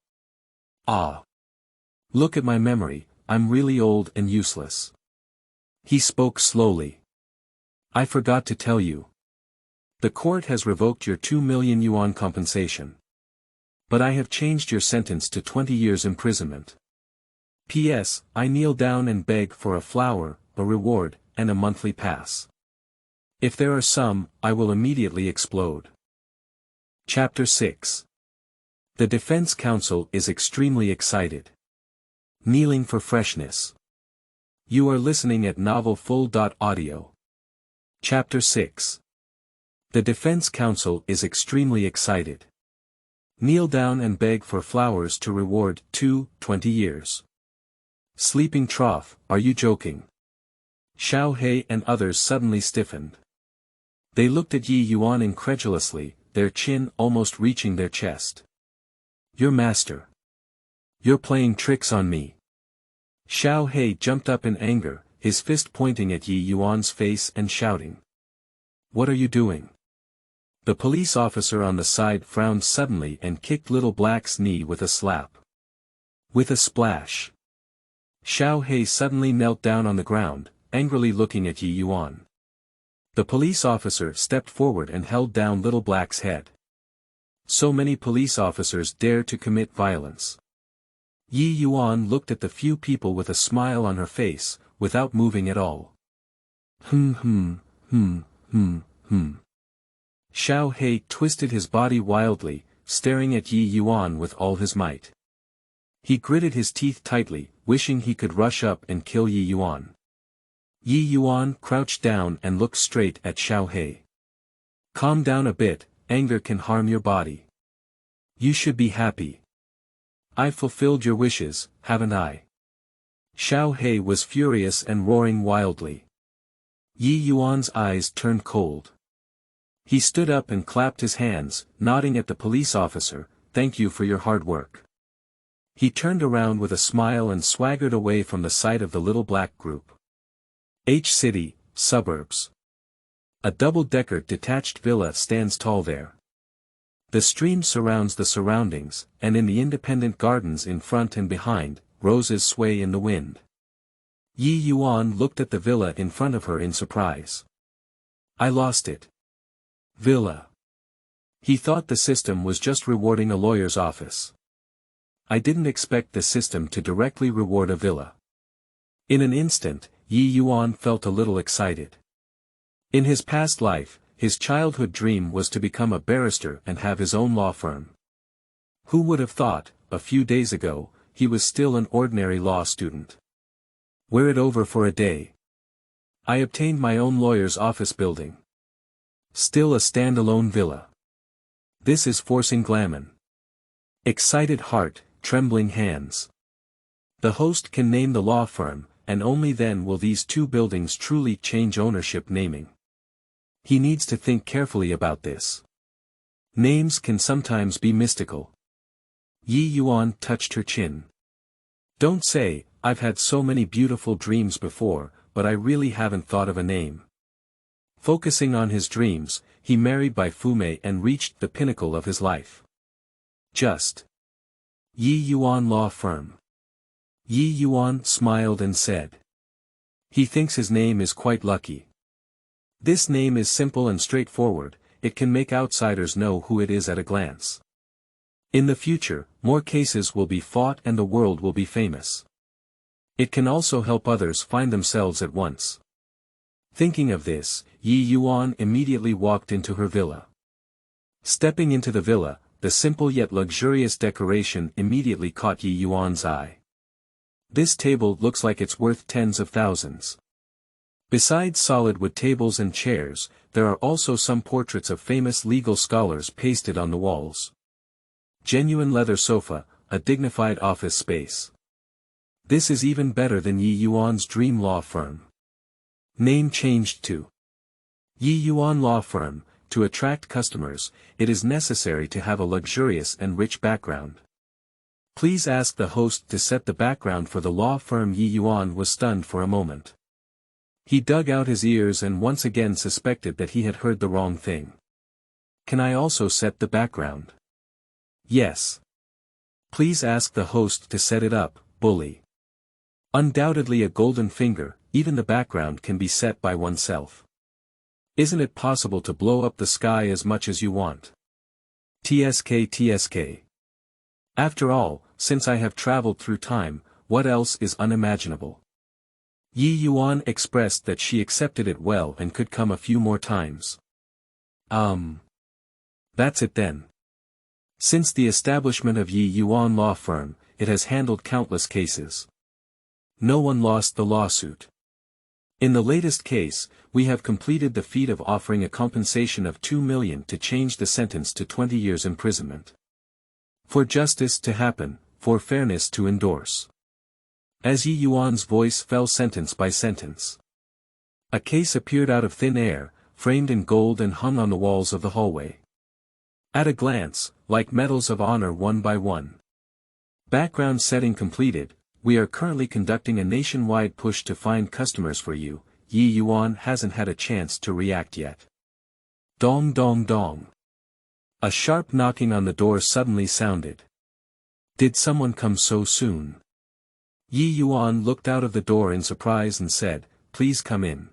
Ah. Look at my memory, I'm really old and useless. He spoke slowly. I forgot to tell you. The court has revoked your 2 million yuan compensation. But I have changed your sentence to 20 years imprisonment. P.S. I kneel down and beg for a flower, a reward, and a monthly pass. If there are some, I will immediately explode. Chapter 6. The defense counsel is extremely excited. Kneeling for freshness. You are listening at novelfull.audio. Chapter 6. The defense counsel is extremely excited. Kneel down and beg for flowers to reward 20 years. Sleeping trough, are you joking? Xiao He and others suddenly stiffened. They looked at Ye Yuan incredulously, their chin almost reaching their chest. Your master. You're playing tricks on me. Xiao He jumped up in anger, his fist pointing at Ye Yuan's face and shouting. What are you doing? The police officer on the side frowned suddenly and kicked Little Black's knee with a slap. With a splash. Xiao He suddenly knelt down on the ground, angrily looking at Ye Yuan. The police officer stepped forward and held down Little Black's head. So many police officers dare to commit violence. Ye Yuan looked at the few people with a smile on her face, without moving at all. Xiao He twisted his body wildly, staring at Ye Yuan with all his might. He gritted his teeth tightly, wishing he could rush up and kill Ye Yuan. Ye Yuan crouched down and looked straight at Xiao He. Calm down a bit, anger can harm your body. You should be happy. I've fulfilled your wishes, haven't I? Xiao He was furious and roaring wildly. Ye Yuan's eyes turned cold. He stood up and clapped his hands, nodding at the police officer, thank you for your hard work. He turned around with a smile and swaggered away from the sight of the Little Black group. H City, suburbs. A double-decker detached villa stands tall there. The stream surrounds the surroundings, and in the independent gardens in front and behind, roses sway in the wind. Ye Yuan looked at the villa in front of her in surprise. I lost it. Villa. He thought the system was just rewarding a lawyer's office. I didn't expect the system to directly reward a villa. In an instant, Ye Yuan felt a little excited. In his past life, his childhood dream was to become a barrister and have his own law firm. Who would have thought, a few days ago, he was still an ordinary law student. Wear it over for a day. I obtained my own lawyer's office building. Still a standalone villa. This is forcing glamour. Excited heart, trembling hands. The host can name the law firm, and only then will these two buildings truly change ownership naming. He needs to think carefully about this. Names can sometimes be mystical. Ye Yuan touched her chin. Don't say, I've had so many beautiful dreams before, but I really haven't thought of a name. Focusing on his dreams, he married Bai Fumei and reached the pinnacle of his life. Just. Ye Yuan Law Firm. Ye Yuan smiled and said. He thinks his name is quite lucky. This name is simple and straightforward, it can make outsiders know who it is at a glance. In the future, more cases will be fought and the world will be famous. It can also help others find themselves at once. Thinking of this, Ye Yuan immediately walked into her villa. Stepping into the villa, the simple yet luxurious decoration immediately caught Ye Yuan's eye. This table looks like it's worth tens of thousands. Besides solid wood tables and chairs, there are also some portraits of famous legal scholars pasted on the walls. Genuine leather sofa, a dignified office space. This is even better than Ye Yuan's dream law firm. Name changed to Ye Yuan Law Firm. To attract customers, it is necessary to have a luxurious and rich background. Please ask the host to set the background for the law firm. Ye Yuan was stunned for a moment. He dug out his ears and once again suspected that he had heard the wrong thing. Can I also set the background? Yes. Please ask the host to set it up, bully. Undoubtedly a golden finger, even the background can be set by oneself. Isn't it possible to blow up the sky as much as you want? TSK. After all, since I have traveled through time, what else is unimaginable? Ye Yuan expressed that she accepted it well and could come a few more times. That's it then. Since the establishment of Ye Yuan Law Firm, it has handled countless cases. No one lost the lawsuit. In the latest case, we have completed the feat of offering a compensation of 2 million to change the sentence to 20 years imprisonment. For justice to happen, for fairness to endorse. As Ye Yuan's voice fell sentence by sentence. A case appeared out of thin air, framed in gold and hung on the walls of the hallway. At a glance, like medals of honor one by one. Background setting completed, we are currently conducting a nationwide push to find customers for you. Ye Yuan hasn't had a chance to react yet. Dong dong dong. A sharp knocking on the door suddenly sounded. Did someone come so soon? Ye Yuan looked out of the door in surprise and said, Please come in.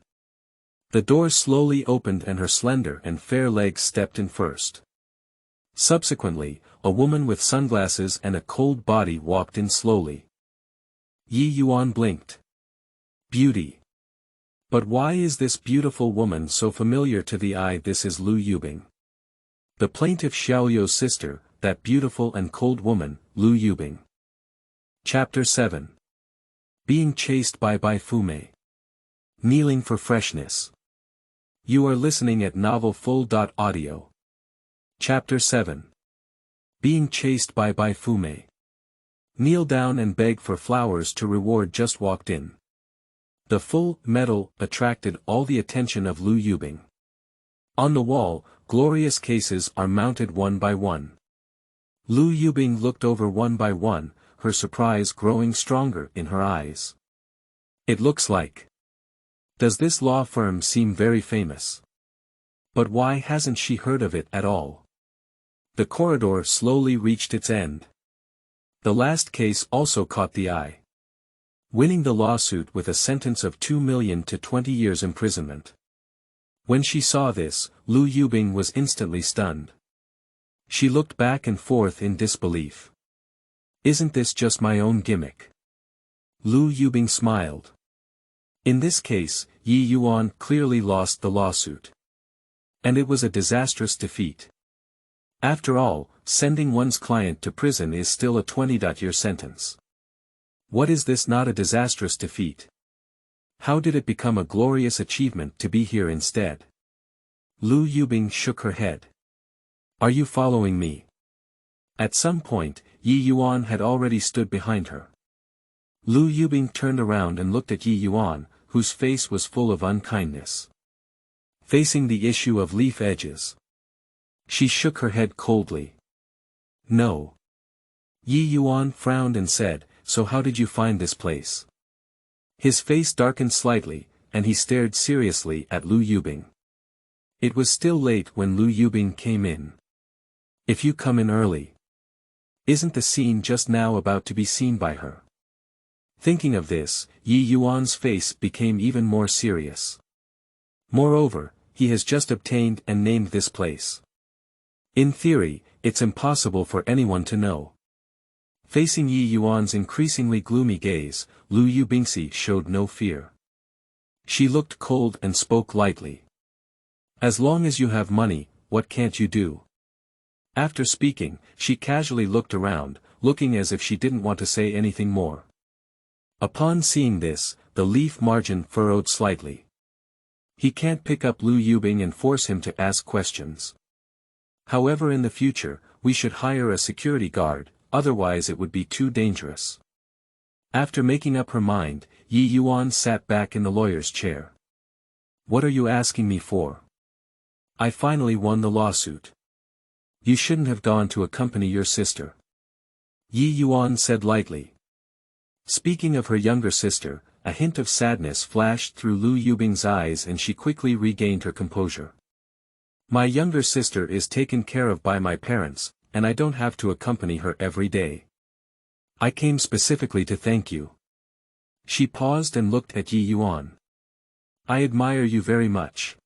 The door slowly opened and her slender and fair legs stepped in first. Subsequently, a woman with sunglasses and a cold body walked in slowly. Ye Yuan blinked. Beauty. But why is this beautiful woman so familiar to the eye? This is Lu Yubing. The plaintiff Xiaoyou's sister, that beautiful and cold woman, Lu Yubing. Chapter 7. Being chased by Bai Fumei. Kneeling for freshness. You are listening at novelfull.audio. Chapter 7. Being chased by Bai Fumei. Kneel down and beg for flowers to reward just walked in. The full medal attracted all the attention of Lu Yubing. On the wall, glorious cases are mounted one by one. Lu Yubing looked over one by one, her surprise growing stronger in her eyes. It looks like. Does this law firm seem very famous? But why hasn't she heard of it at all? The corridor slowly reached its end. The last case also caught the eye. Winning the lawsuit with a sentence of 2 million to 20 years imprisonment. When she saw this, Lu Yubing was instantly stunned. She looked back and forth in disbelief. Isn't this just my own gimmick? Lu Yubing smiled. In this case, Ye Yuan clearly lost the lawsuit. And it was a disastrous defeat. After all, sending one's client to prison is still a 20-year sentence. What is this not a disastrous defeat? How did it become a glorious achievement to be here instead? Lu Yubing shook her head. Are you following me? At some point, Ye Yuan had already stood behind her. Lu Yubing turned around and looked at Ye Yuan, whose face was full of unkindness. Facing the issue of leaf edges. She shook her head coldly. No. Ye Yuan frowned and said, "So how did you find this place?" His face darkened slightly, and he stared seriously at Lu Yubing. It was still late when Lu Yubing came in. "If you come in early. Isn't the scene just now about to be seen by her?" Thinking of this, Ye Yuan's face became even more serious. Moreover, he has just obtained and named this place. In theory, it's impossible for anyone to know. Facing Ye Yuan's increasingly gloomy gaze, Lu Yubingsi showed no fear. She looked cold and spoke lightly. "As long as you have money, what can't you do?" After speaking, she casually looked around, looking as if she didn't want to say anything more. Upon seeing this, the leaf margin furrowed slightly. He can't pick up Lu Yubing and force him to ask questions. However, in the future, we should hire a security guard, otherwise it would be too dangerous. After making up her mind, Ye Yuan sat back in the lawyer's chair. "What are you asking me for?" "I finally won the lawsuit. You shouldn't have gone to accompany your sister," Ye Yuan said lightly. Speaking of her younger sister, a hint of sadness flashed through Lu Yubing's eyes and she quickly regained her composure. "My younger sister is taken care of by my parents, and I don't have to accompany her every day. I came specifically to thank you." She paused and looked at Ye Yuan. "I admire you very much.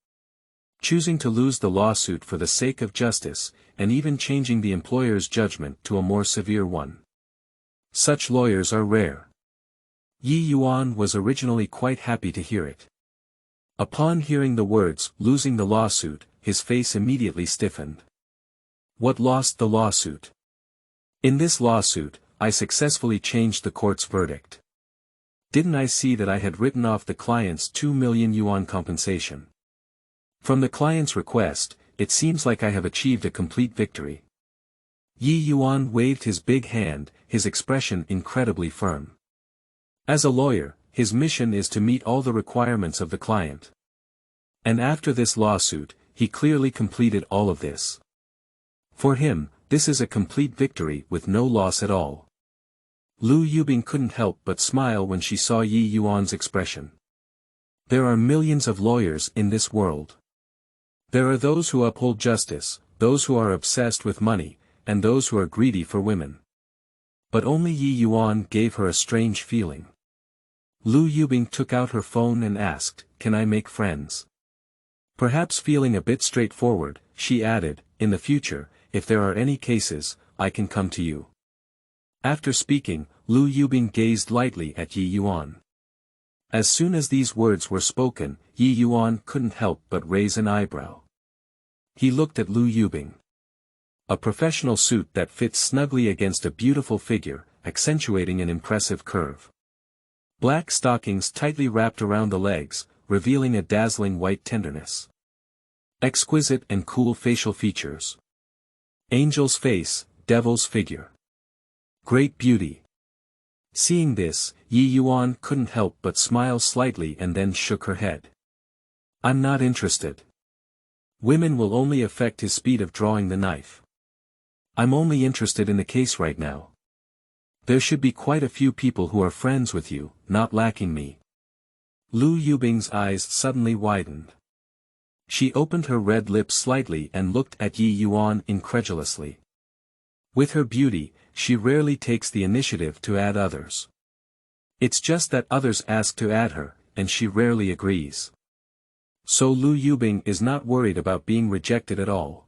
Choosing to lose the lawsuit for the sake of justice, and even changing the employer's judgment to a more severe one. Such lawyers are rare." Ye Yuan was originally quite happy to hear it. Upon hearing the words, "losing the lawsuit," his face immediately stiffened. "What lost the lawsuit?" "In this lawsuit, I successfully changed the court's verdict. Didn't I see that I had written off the client's 2 million yuan compensation? From the client's request, it seems like I have achieved a complete victory." Ye Yuan waved his big hand, his expression incredibly firm. As a lawyer, his mission is to meet all the requirements of the client. And after this lawsuit, he clearly completed all of this. For him, this is a complete victory with no loss at all. Lu Yubing couldn't help but smile when she saw Ye Yuan's expression. There are millions of lawyers in this world. There are those who uphold justice, those who are obsessed with money, and those who are greedy for women. But only Ye Yuan gave her a strange feeling. Lu Yubing took out her phone and asked, "Can I make friends?" Perhaps feeling a bit straightforward, she added, "In the future, if there are any cases, I can come to you." After speaking, Lu Yubing gazed lightly at Ye Yuan. As soon as these words were spoken, Ye Yuan couldn't help but raise an eyebrow. He looked at Lu Yubing. A professional suit that fits snugly against a beautiful figure, accentuating an impressive curve. Black stockings tightly wrapped around the legs, revealing a dazzling white tenderness. Exquisite and cool facial features. Angel's face, devil's figure. Great beauty. Seeing this, Ye Yuan couldn't help but smile slightly and then shook her head. "I'm not interested. Women will only affect his speed of drawing the knife. I'm only interested in the case right now. There should be quite a few people who are friends with you, not lacking me." Lu Yubing's eyes suddenly widened. She opened her red lips slightly and looked at Ye Yuan incredulously. With her beauty, she rarely takes the initiative to add others. It's just that others ask to add her, and she rarely agrees. So Lu Yubing is not worried about being rejected at all.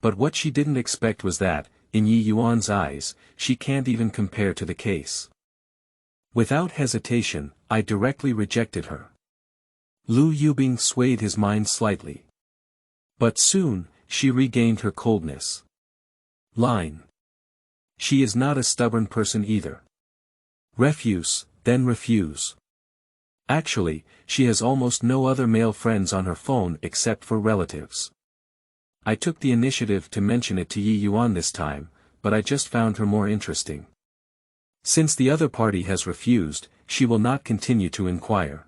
But what she didn't expect was that, in Ye Yuan's eyes, she can't even compare to the case. Without hesitation, I directly rejected her. Lu Yubing swayed his mind slightly. But soon, she regained her coldness. Line. She is not a stubborn person either. Refuse, then refuse. Actually, she has almost no other male friends on her phone except for relatives. I took the initiative to mention it to Ye Yuan this time, but I just found her more interesting. Since the other party has refused, she will not continue to inquire.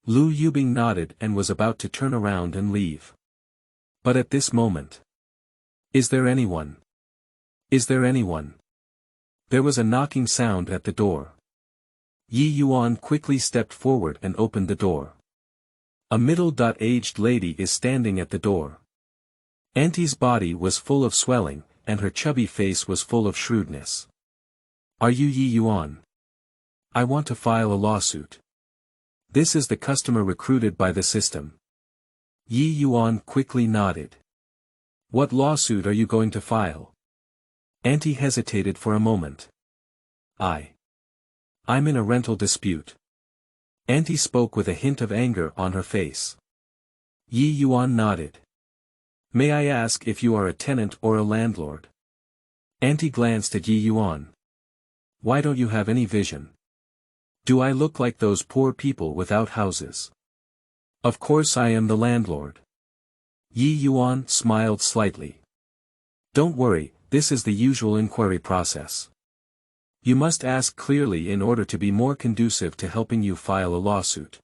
Lu Yubing nodded and was about to turn around and leave. But at this moment. Is there anyone? Is there anyone? There was a knocking sound at the door. Ye Yuan quickly stepped forward and opened the door. A middle-aged lady is standing at the door. Auntie's body was full of swelling, and her chubby face was full of shrewdness. Are you Ye Yuan? I want to file a lawsuit. This is the customer recruited by the system. Ye Yuan quickly nodded. What lawsuit are you going to file? Auntie hesitated for a moment. I'm in a rental dispute. Auntie spoke with a hint of anger on her face. Ye Yuan nodded. May I ask if you are a tenant or a landlord? Auntie glanced at Ye Yuan. Why don't you have any vision? Do I look like those poor people without houses? Of course I am the landlord. Ye Yuan smiled slightly. Don't worry, this is the usual inquiry process. You must ask clearly in order to be more conducive to helping you file a lawsuit.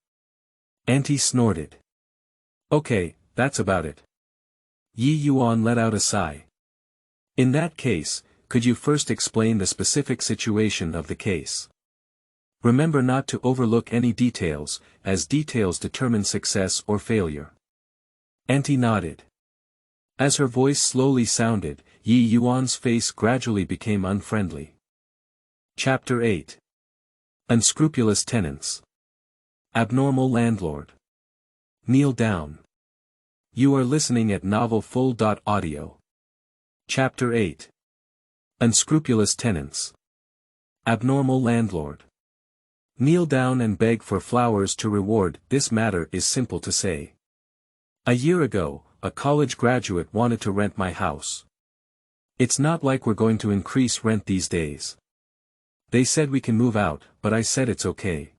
Auntie snorted. Okay, that's about it. Ye Yuan let out a sigh. In that case, could you first explain the specific situation of the case? Remember not to overlook any details, as details determine success or failure. Auntie nodded. As her voice slowly sounded, Ye Yuan's face gradually became unfriendly. Chapter 8. Unscrupulous Tenants. Abnormal Landlord. Kneel down. You are listening at novelful.audio. Chapter 8. Unscrupulous Tenants. Abnormal Landlord. Kneel down and beg for flowers to reward. This matter is simple to say. A year ago, a college graduate wanted to rent my house. It's not like we're going to increase rent these days. They said we can move out, but I said it's okay.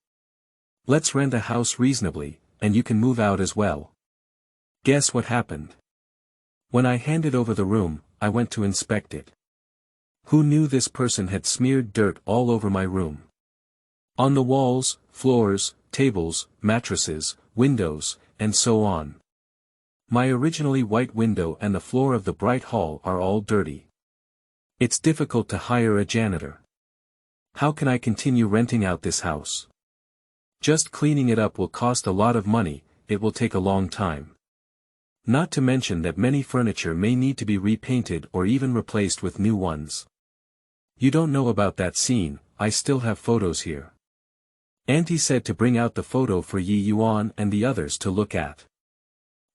Let's rent a house reasonably, and you can move out as well. Guess what happened? When I handed over the room, I went to inspect it. Who knew this person had smeared dirt all over my room? On the walls, floors, tables, mattresses, windows, and so on. My originally white window and the floor of the bright hall are all dirty. It's difficult to hire a janitor. How can I continue renting out this house? Just cleaning it up will cost a lot of money, it will take a long time. Not to mention that many furniture may need to be repainted or even replaced with new ones. You don't know about that scene, I still have photos here. Auntie said to bring out the photo for Ye Yuan and the others to look at.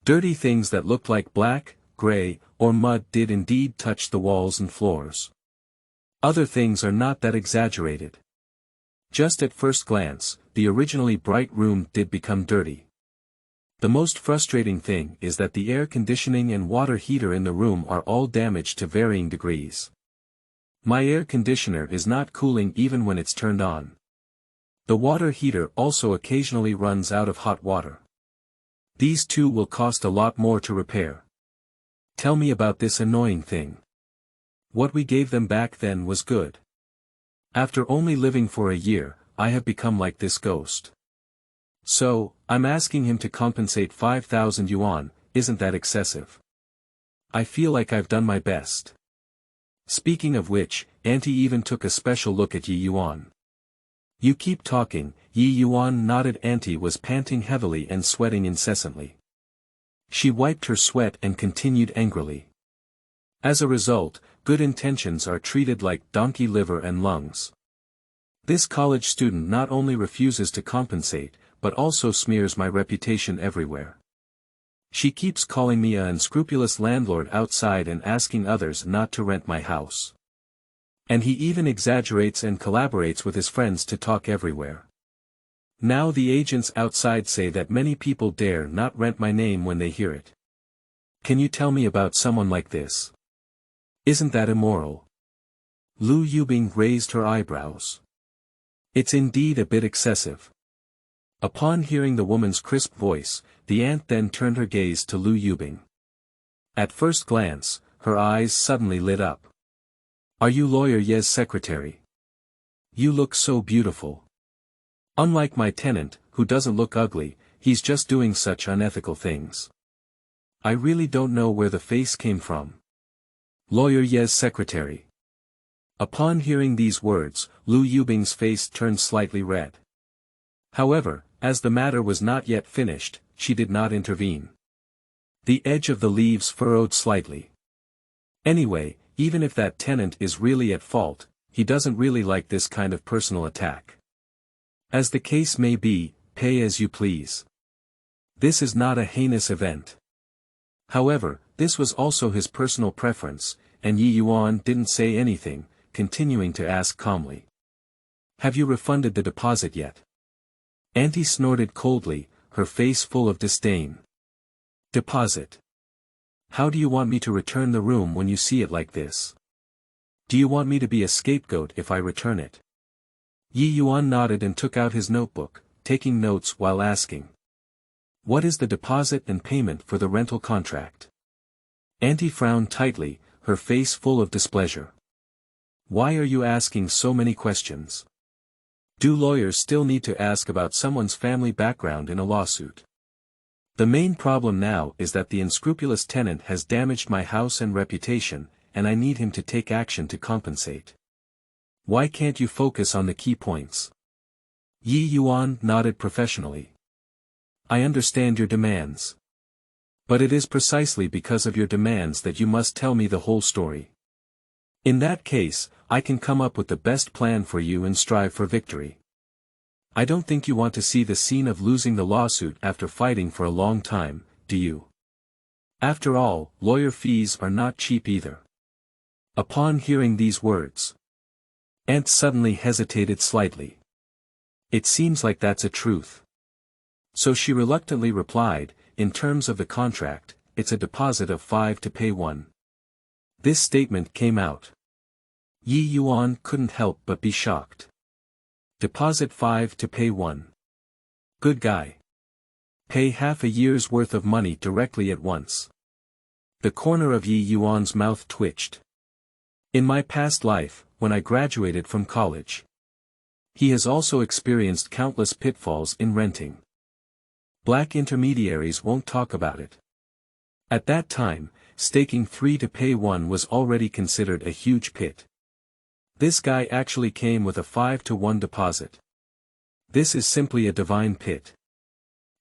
Dirty things that looked like black, gray, or mud did indeed touch the walls and floors. Other things are not that exaggerated. Just at first glance, the originally bright room did become dirty. The most frustrating thing is that the air conditioning and water heater in the room are all damaged to varying degrees. My air conditioner is not cooling even when it's turned on. The water heater also occasionally runs out of hot water. These two will cost a lot more to repair. Tell me about this annoying thing. What we gave them back then was good. After only living for a year, I have become like this ghost. So, I'm asking him to compensate 5,000 yuan, isn't that excessive? I feel like I've done my best. Speaking of which, Auntie even took a special look at Ye Yuan. You keep talking, Ye Yuan nodded. Auntie was panting heavily and sweating incessantly. She wiped her sweat and continued angrily. As a result, good intentions are treated like donkey liver and lungs. This college student not only refuses to compensate, but also smears my reputation everywhere. She keeps calling me an unscrupulous landlord outside and asking others not to rent my house. And he even exaggerates and collaborates with his friends to talk everywhere. Now the agents outside say that many people dare not rent my name when they hear it. Can you tell me about someone like this? Isn't that immoral? Lu Yubing raised her eyebrows. It's indeed a bit excessive. Upon hearing the woman's crisp voice, the aunt then turned her gaze to Lu Yubing. At first glance, her eyes suddenly lit up. Are you lawyer Ye's secretary? You look so beautiful. Unlike my tenant, who doesn't look ugly, he's just doing such unethical things. I really don't know where the face came from. Lawyer Ye's secretary. Upon hearing these words, Lu Yubing's face turned slightly red. However, as the matter was not yet finished, she did not intervene. The edge of the leaves furrowed slightly. Anyway, even if that tenant is really at fault, he doesn't really like this kind of personal attack. As the case may be, pay as you please. This is not a heinous event. However, this was also his personal preference, and Ye Yuan didn't say anything, continuing to ask calmly. Have you refunded the deposit yet? Auntie snorted coldly, her face full of disdain. Deposit? How do you want me to return the room when you see it like this? Do you want me to be a scapegoat if I return it? Ye Yuan nodded and took out his notebook, taking notes while asking. What is the deposit and payment for the rental contract? Auntie frowned tightly, her face full of displeasure. Why are you asking so many questions? Do lawyers still need to ask about someone's family background in a lawsuit? The main problem now is that the unscrupulous tenant has damaged my house and reputation, and I need him to take action to compensate. Why can't you focus on the key points? Ye Yuan nodded professionally. I understand your demands. But it is precisely because of your demands that you must tell me the whole story. In that case, I can come up with the best plan for you and strive for victory. I don't think you want to see the scene of losing the lawsuit after fighting for a long time, do you? After all, lawyer fees are not cheap either. Upon hearing these words, Aunt suddenly hesitated slightly. It seems like that's a truth. So she reluctantly replied, in terms of the contract, it's a deposit of 5 to pay 1. This statement came out. Ye Yuan couldn't help but be shocked. Deposit 5 to pay 1. Good guy. Pay half a year's worth of money directly at once. The corner of Ye Yuan's mouth twitched. In my past life, when I graduated from college. He has also experienced countless pitfalls in renting. Black intermediaries won't talk about it. At that time, staking 3 to pay 1 was already considered a huge pit. This guy actually came with a 5 to 1 deposit. This is simply a divine pit.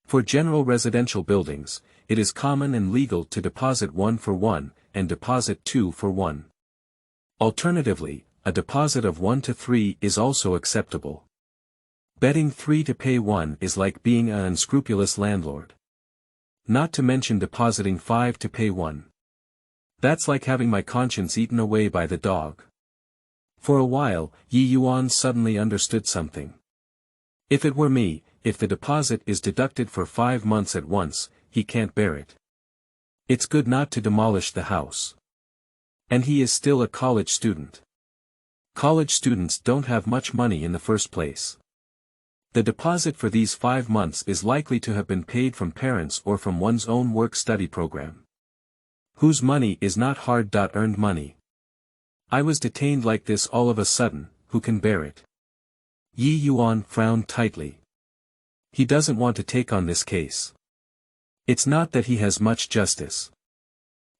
For general residential buildings, it is common and legal to deposit 1 for 1, and deposit 2 for 1. Alternatively, a deposit of 1 to 3 is also acceptable. Betting 3 to pay 1 is like being an unscrupulous landlord. Not to mention depositing 5 to pay 1. That's like having my conscience eaten away by the dog. For a while, Ye Yuan suddenly understood something. If it were me, if the deposit is deducted for 5 months at once, he can't bear it. It's good not to demolish the house. And he is still a college student. College students don't have much money in the first place. The deposit for these 5 months is likely to have been paid from parents or from one's own work-study program. Whose money is not hard-earned money? I was detained like this all of a sudden, who can bear it? Ye Yuan frowned tightly. He doesn't want to take on this case. It's not that he has much justice.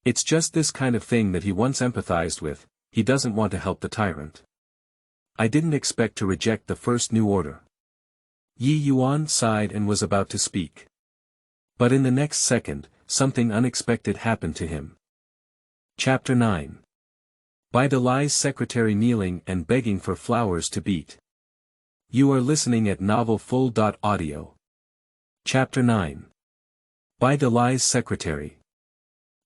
It's just this kind of thing that he once empathized with, he doesn't want to help the tyrant. I didn't expect to reject the first new order. Ye Yuan sighed and was about to speak. But in the next second, something unexpected happened to him. Chapter 9. Bai Fumei's secretary kneeling and begging for flowers to beat. You are listening at novelfull.audio. Chapter 9. Bai Fumei's secretary.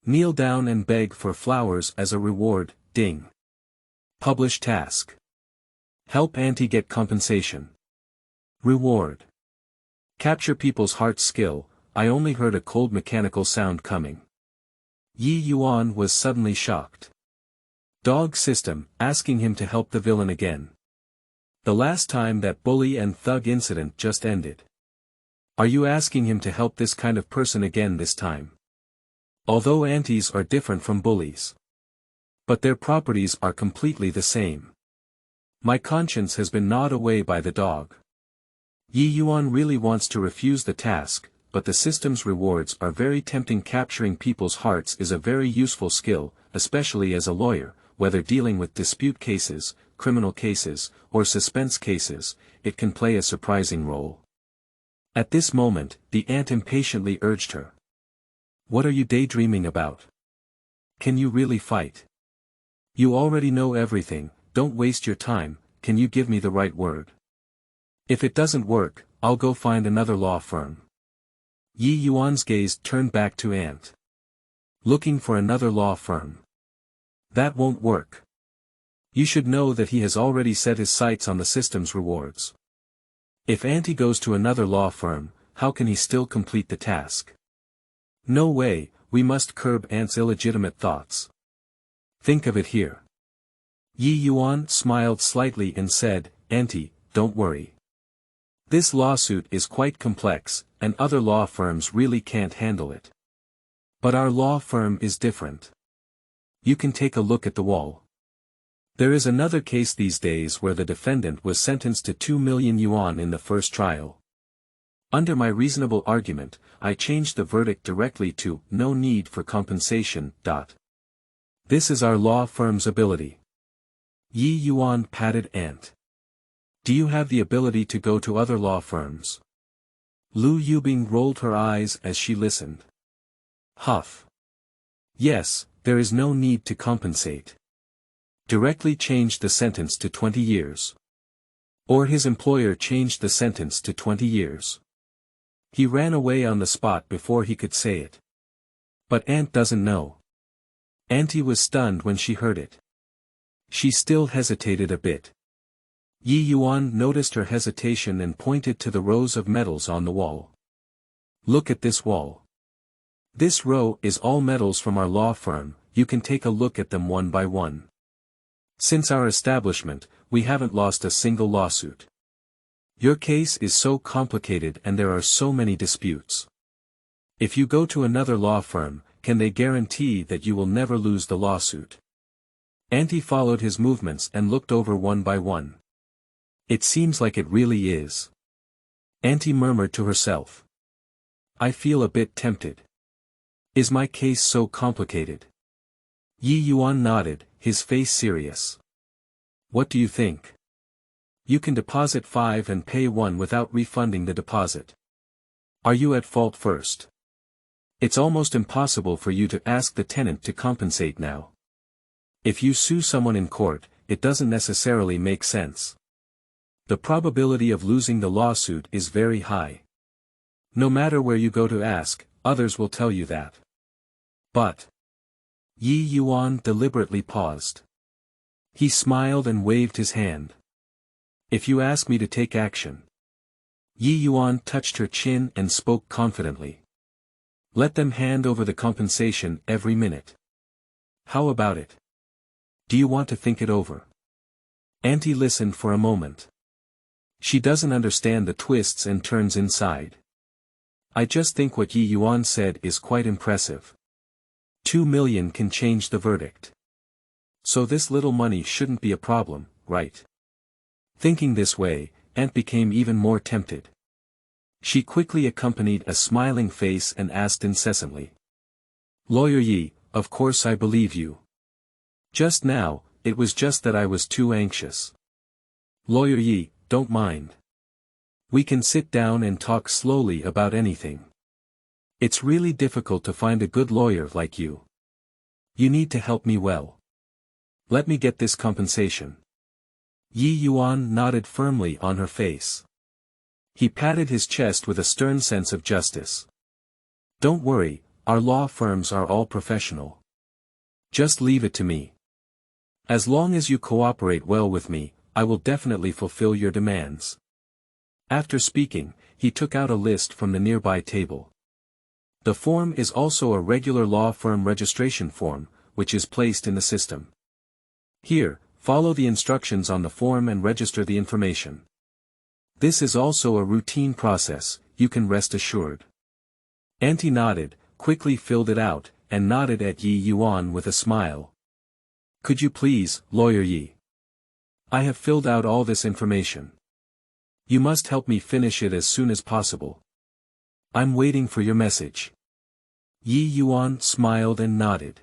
Kneel down and beg for flowers as a reward, ding. Publish task. Help auntie get compensation. Reward. Capture people's heart skill, I only heard a cold mechanical sound coming. Ye Yuan was suddenly shocked. Dog system, asking him to help the villain again. The last time that bully and thug incident just ended. Are you asking him to help this kind of person again this time? Although aunties are different from bullies. But their properties are completely the same. My conscience has been gnawed away by the dog. Ye Yuan really wants to refuse the task, but the system's rewards are very tempting. Capturing people's hearts is a very useful skill, especially as a lawyer, whether dealing with dispute cases, criminal cases, or suspense cases, it can play a surprising role. At this moment, the ant impatiently urged her. What are you daydreaming about? Can you really fight? You already know everything, don't waste your time, can you give me the right word? If it doesn't work, I'll go find another law firm. Ye Yuan's gaze turned back to Ant. Looking for another law firm. That won't work. You should know that he has already set his sights on the system's rewards. If Auntie goes to another law firm, how can he still complete the task? No way, we must curb Ant's illegitimate thoughts. Think of it here. Ye Yuan smiled slightly and said, Auntie, don't worry. This lawsuit is quite complex, and other law firms really can't handle it. But our law firm is different. You can take a look at the wall. There is another case these days where the defendant was sentenced to 2 million yuan in the first trial. Under my reasonable argument, I changed the verdict directly to no need for compensation. This is our law firm's ability. Ye Yuan patted Ant. Do you have the ability to go to other law firms? Lu Yubing rolled her eyes as she listened. Huff. Yes, there is no need to compensate. Directly changed the sentence to 20 years. Or his employer changed the sentence to 20 years. He ran away on the spot before he could say it. But Ant doesn't know. Auntie was stunned when she heard it. She still hesitated a bit. Ye Yuan noticed her hesitation and pointed to the rows of medals on the wall. Look at this wall. This row is all medals from our law firm, you can take a look at them one by one. Since our establishment, we haven't lost a single lawsuit. Your case is so complicated and there are so many disputes. If you go to another law firm, can they guarantee that you will never lose the lawsuit? Auntie followed his movements and looked over one by one. It seems like it really is. Auntie murmured to herself. I feel a bit tempted. Is my case so complicated? Ye Yuan nodded, his face serious. What do you think? You can deposit 5 and pay 1 without refunding the deposit. Are you at fault first? It's almost impossible for you to ask the tenant to compensate now. If you sue someone in court, it doesn't necessarily make sense. The probability of losing the lawsuit is very high. No matter where you go to ask, others will tell you that. But Ye Yuan deliberately paused. He smiled and waved his hand. If you ask me to take action. Ye Yuan touched her chin and spoke confidently. Let them hand over the compensation every minute. How about it? Do you want to think it over? Auntie listened for a moment. She doesn't understand the twists and turns inside. I just think what Ye Yuan said is quite impressive. 2 million can change the verdict. So this little money shouldn't be a problem, right? Thinking this way, Ant became even more tempted. She quickly accompanied a smiling face and asked incessantly. Lawyer Yi, of course I believe you. Just now, it was just that I was too anxious. Lawyer Yi, don't mind. We can sit down and talk slowly about anything. It's really difficult to find a good lawyer like you. You need to help me well. Let me get this compensation. Ye Yuan nodded firmly on her face. He patted his chest with a stern sense of justice. Don't worry, our law firms are all professional. Just leave it to me. As long as you cooperate well with me, I will definitely fulfill your demands. After speaking, he took out a list from the nearby table. The form is also a regular law firm registration form, which is placed in the system. Here, follow the instructions on the form and register the information. This is also a routine process, you can rest assured. Auntie nodded, quickly filled it out, and nodded at Ye Yuan with a smile. Could you please, Lawyer Yi? I have filled out all this information. You must help me finish it as soon as possible. I'm waiting for your message. Ye Yuan smiled and nodded.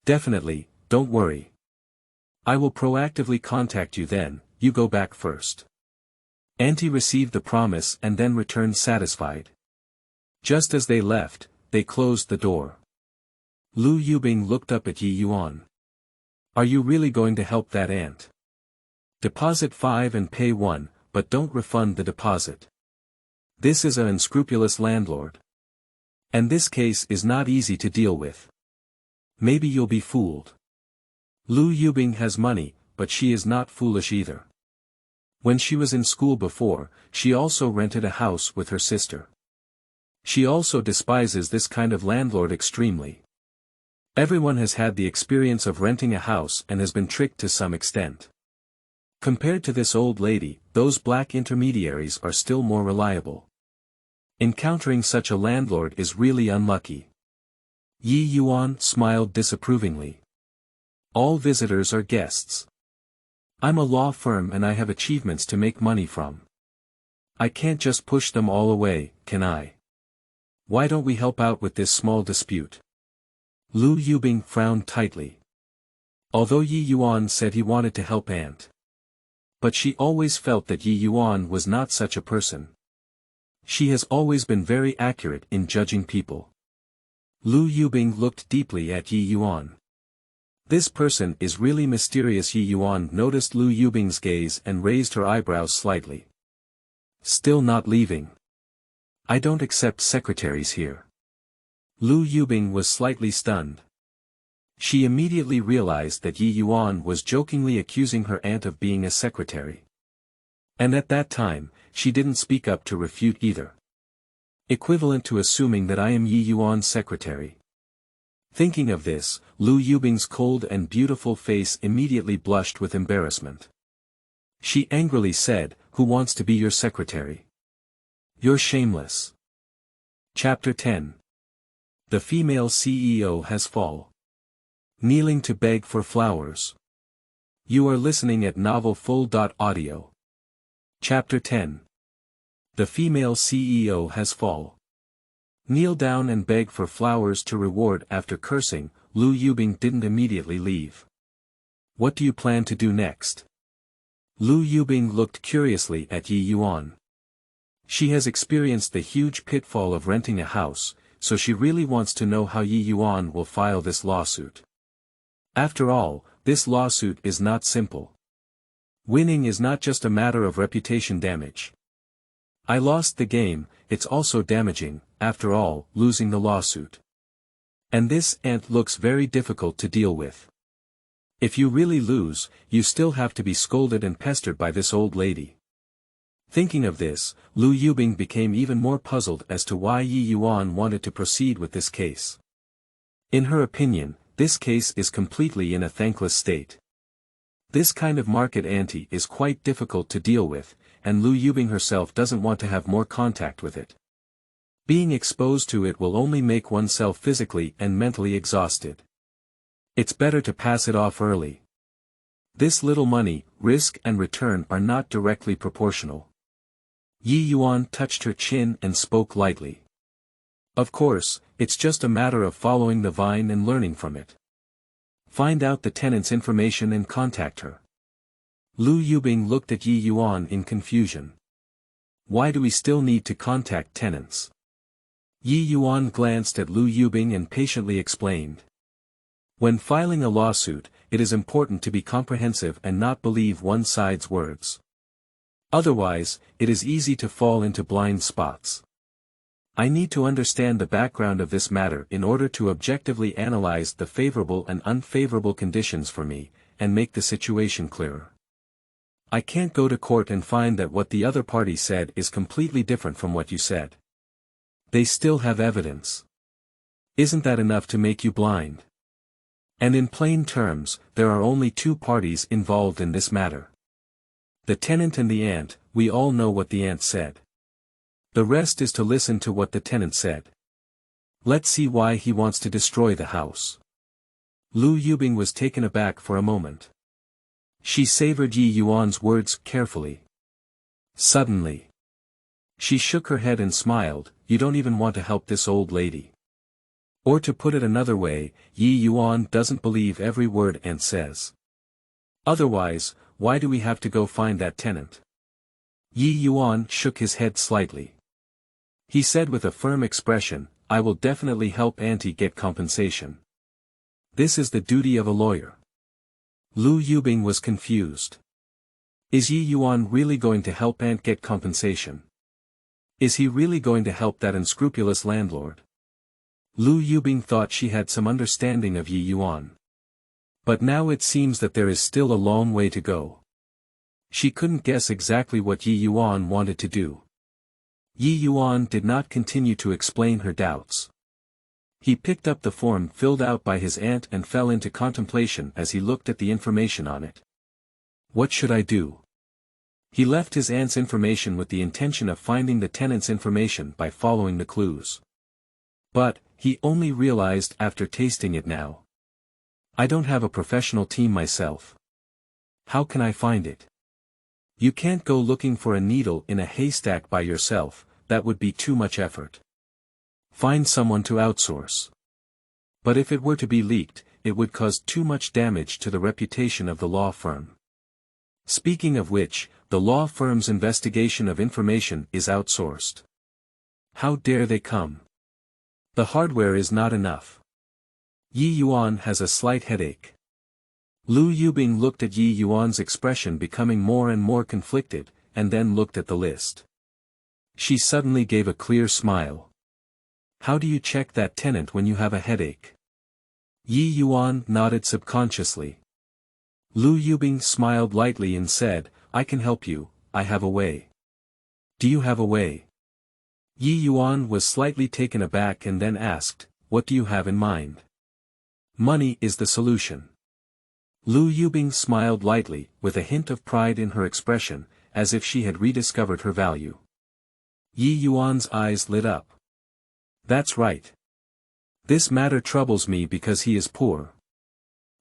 Definitely, don't worry. I will proactively contact you then, you go back first. Auntie received the promise and then returned satisfied. Just as they left, they closed the door. Lu Yubing looked up at Ye Yuan. Are you really going to help that aunt? Deposit 5 and pay 1, but don't refund the deposit. This is an unscrupulous landlord. And this case is not easy to deal with. Maybe you'll be fooled. Lu Yubing has money, but she is not foolish either. When she was in school before, she also rented a house with her sister. She also despises this kind of landlord extremely. Everyone has had the experience of renting a house and has been tricked to some extent. Compared to this old lady, those black intermediaries are still more reliable. Encountering such a landlord is really unlucky. Ye Yuan smiled disapprovingly. All visitors are guests. I'm a law firm and I have achievements to make money from. I can't just push them all away, can I? Why don't we help out with this small dispute? Lu Yubing frowned tightly. Although Ye Yuan said he wanted to help aunt. But she always felt that Ye Yuan was not such a person. She has always been very accurate in judging people. Lu Yubing looked deeply at Ye Yuan. This person is really mysterious. Ye Yuan noticed Lu Yubing's gaze and raised her eyebrows slightly. Still not leaving? I don't accept secretaries here. Lu Yubing was slightly stunned. She immediately realized that Ye Yuan was jokingly accusing her aunt of being a secretary. And at that time, she didn't speak up to refute either. Equivalent to assuming that I am Ye Yuan's secretary. Thinking of this, Lu Yubing's cold and beautiful face immediately blushed with embarrassment. She angrily said, "Who wants to be your secretary? You're shameless." Chapter 10. The female CEO has fall. Kneeling to beg for flowers. You are listening at novelfull.audio. Chapter 10. The female CEO has fall. Kneel down and beg for flowers to reward. After cursing, Lu Yubing didn't immediately leave. What do you plan to do next? Lu Yubing looked curiously at Ye Yuan. She has experienced the huge pitfall of renting a house, so she really wants to know how Ye Yuan will file this lawsuit. After all, this lawsuit is not simple. Winning is not just a matter of reputation damage. I lost the game, it's also damaging, after all, losing the lawsuit. And this aunt looks very difficult to deal with. If you really lose, you still have to be scolded and pestered by this old lady. Thinking of this, Lu Yubing became even more puzzled as to why Ye Yuan wanted to proceed with this case. In her opinion, this case is completely in a thankless state. This kind of market ante is quite difficult to deal with, and Lu Yubing herself doesn't want to have more contact with it. Being exposed to it will only make oneself physically and mentally exhausted. It's better to pass it off early. This little money, risk and return are not directly proportional. Ye Yuan touched her chin and spoke lightly. Of course, it's just a matter of following the vine and learning from it. Find out the tenant's information and contact her. Lu Yubing looked at Ye Yuan in confusion. Why do we still need to contact tenants? Ye Yuan glanced at Lu Yubing and patiently explained. When filing a lawsuit, it is important to be comprehensive and not believe one side's words. Otherwise, it is easy to fall into blind spots. I need to understand the background of this matter in order to objectively analyze the favorable and unfavorable conditions for me, and make the situation clearer. I can't go to court and find that what the other party said is completely different from what you said. They still have evidence. Isn't that enough to make you blind? And in plain terms, there are only two parties involved in this matter. The tenant and the aunt. We all know what the aunt said. The rest is to listen to what the tenant said. Let's see why he wants to destroy the house. Lu Yubing was taken aback for a moment. She savored Ye Yuan's words carefully. Suddenly, she shook her head and smiled. You don't even want to help this old lady. Or to put it another way, Ye Yuan doesn't believe every word aunt says. Otherwise, why do we have to go find that tenant? Ye Yuan shook his head slightly. He said with a firm expression, I will definitely help Auntie get compensation. This is the duty of a lawyer. Lu Yubing was confused. Is Ye Yuan really going to help Aunt get compensation? Is he really going to help that unscrupulous landlord? Lu Yubing thought she had some understanding of Ye Yuan. But now it seems that there is still a long way to go. She couldn't guess exactly what Ye Yuan wanted to do. Ye Yuan did not continue to explain her doubts. He picked up the form filled out by his aunt and fell into contemplation as he looked at the information on it. What should I do? He left his aunt's information with the intention of finding the tenant's information by following the clues. But, he only realized after tasting it now. I don't have a professional team myself. How can I find it? You can't go looking for a needle in a haystack by yourself, that would be too much effort. Find someone to outsource. But if it were to be leaked, it would cause too much damage to the reputation of the law firm. Speaking of which, the law firm's investigation of information is outsourced. How dare they come? The hardware is not enough. Ye Yuan has a slight headache. Lu Yubing looked at Ye Yuan's expression becoming more and more conflicted, and then looked at the list. She suddenly gave a clear smile. How do you check that tenant when you have a headache? Ye Yuan nodded subconsciously. Lu Yubing smiled lightly and said, I can help you, I have a way. Do you have a way? Ye Yuan was slightly taken aback and then asked, what do you have in mind? Money is the solution. Lu Yubing smiled lightly, with a hint of pride in her expression, as if she had rediscovered her value. Ye Yuan's eyes lit up. That's right. This matter troubles me because he is poor.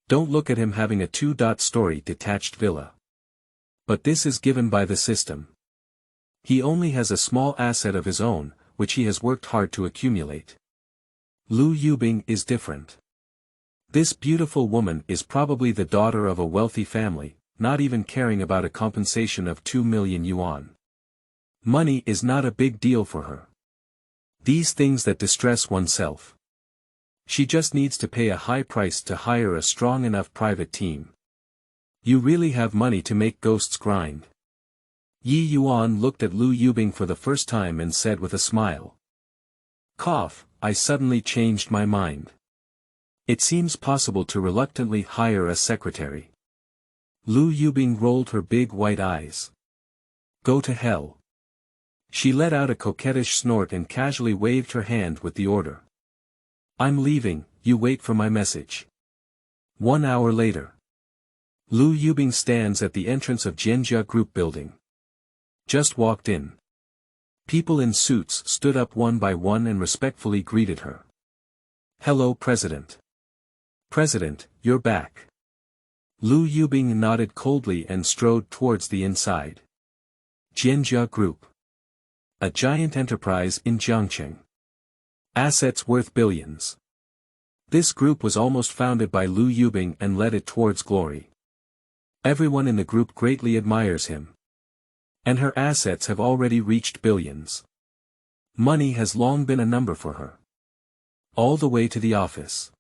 Don't look at him having a two-story detached villa. But this is given by the system. He only has a small asset of his own, which he has worked hard to accumulate. Lu Yubing is different. This beautiful woman is probably the daughter of a wealthy family, not even caring about a compensation of 2 million yuan. Money is not a big deal for her. These things that distress oneself. She just needs to pay a high price to hire a strong enough private team. You really have money to make ghosts grind. Ye Yuan looked at Lu Yubing for the first time and said with a smile. Cough, I suddenly changed my mind. It seems possible to reluctantly hire a secretary. Lu Yubing rolled her big white eyes. Go to hell. She let out a coquettish snort and casually waved her hand with the order. I'm leaving, you wait for my message. 1 hour later. Lu Yubing stands at the entrance of Jianjia Group building. Just walked in. People in suits stood up one by one and respectfully greeted her. Hello, President. President, you're back. Lu Yubing nodded coldly and strode towards the inside. Jianjia Group. A giant enterprise in Jiangcheng. Assets worth billions. This group was almost founded by Lu Yubing and led it towards glory. Everyone in the group greatly admires him. And her assets have already reached billions. Money has long been a number for her. All the way to the office.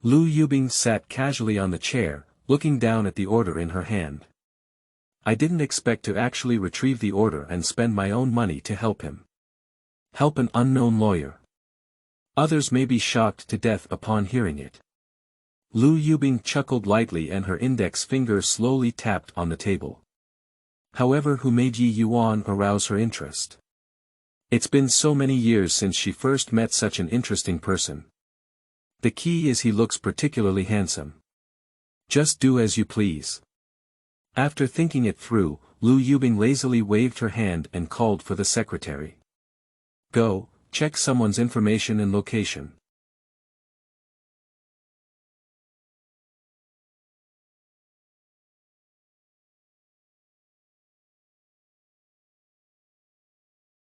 Lu Yubing sat casually on the chair, looking down at the order in her hand. I didn't expect to actually retrieve the order and spend my own money to help him. Help an unknown lawyer. Others may be shocked to death upon hearing it. Lu Yubing chuckled lightly and her index finger slowly tapped on the table. However, who made Ye Yuan arouse her interest? It's been so many years since she first met such an interesting person. The key is he looks particularly handsome. Just do as you please. After thinking it through, Lu Yubing lazily waved her hand and called for the secretary. Go, check someone's information and location.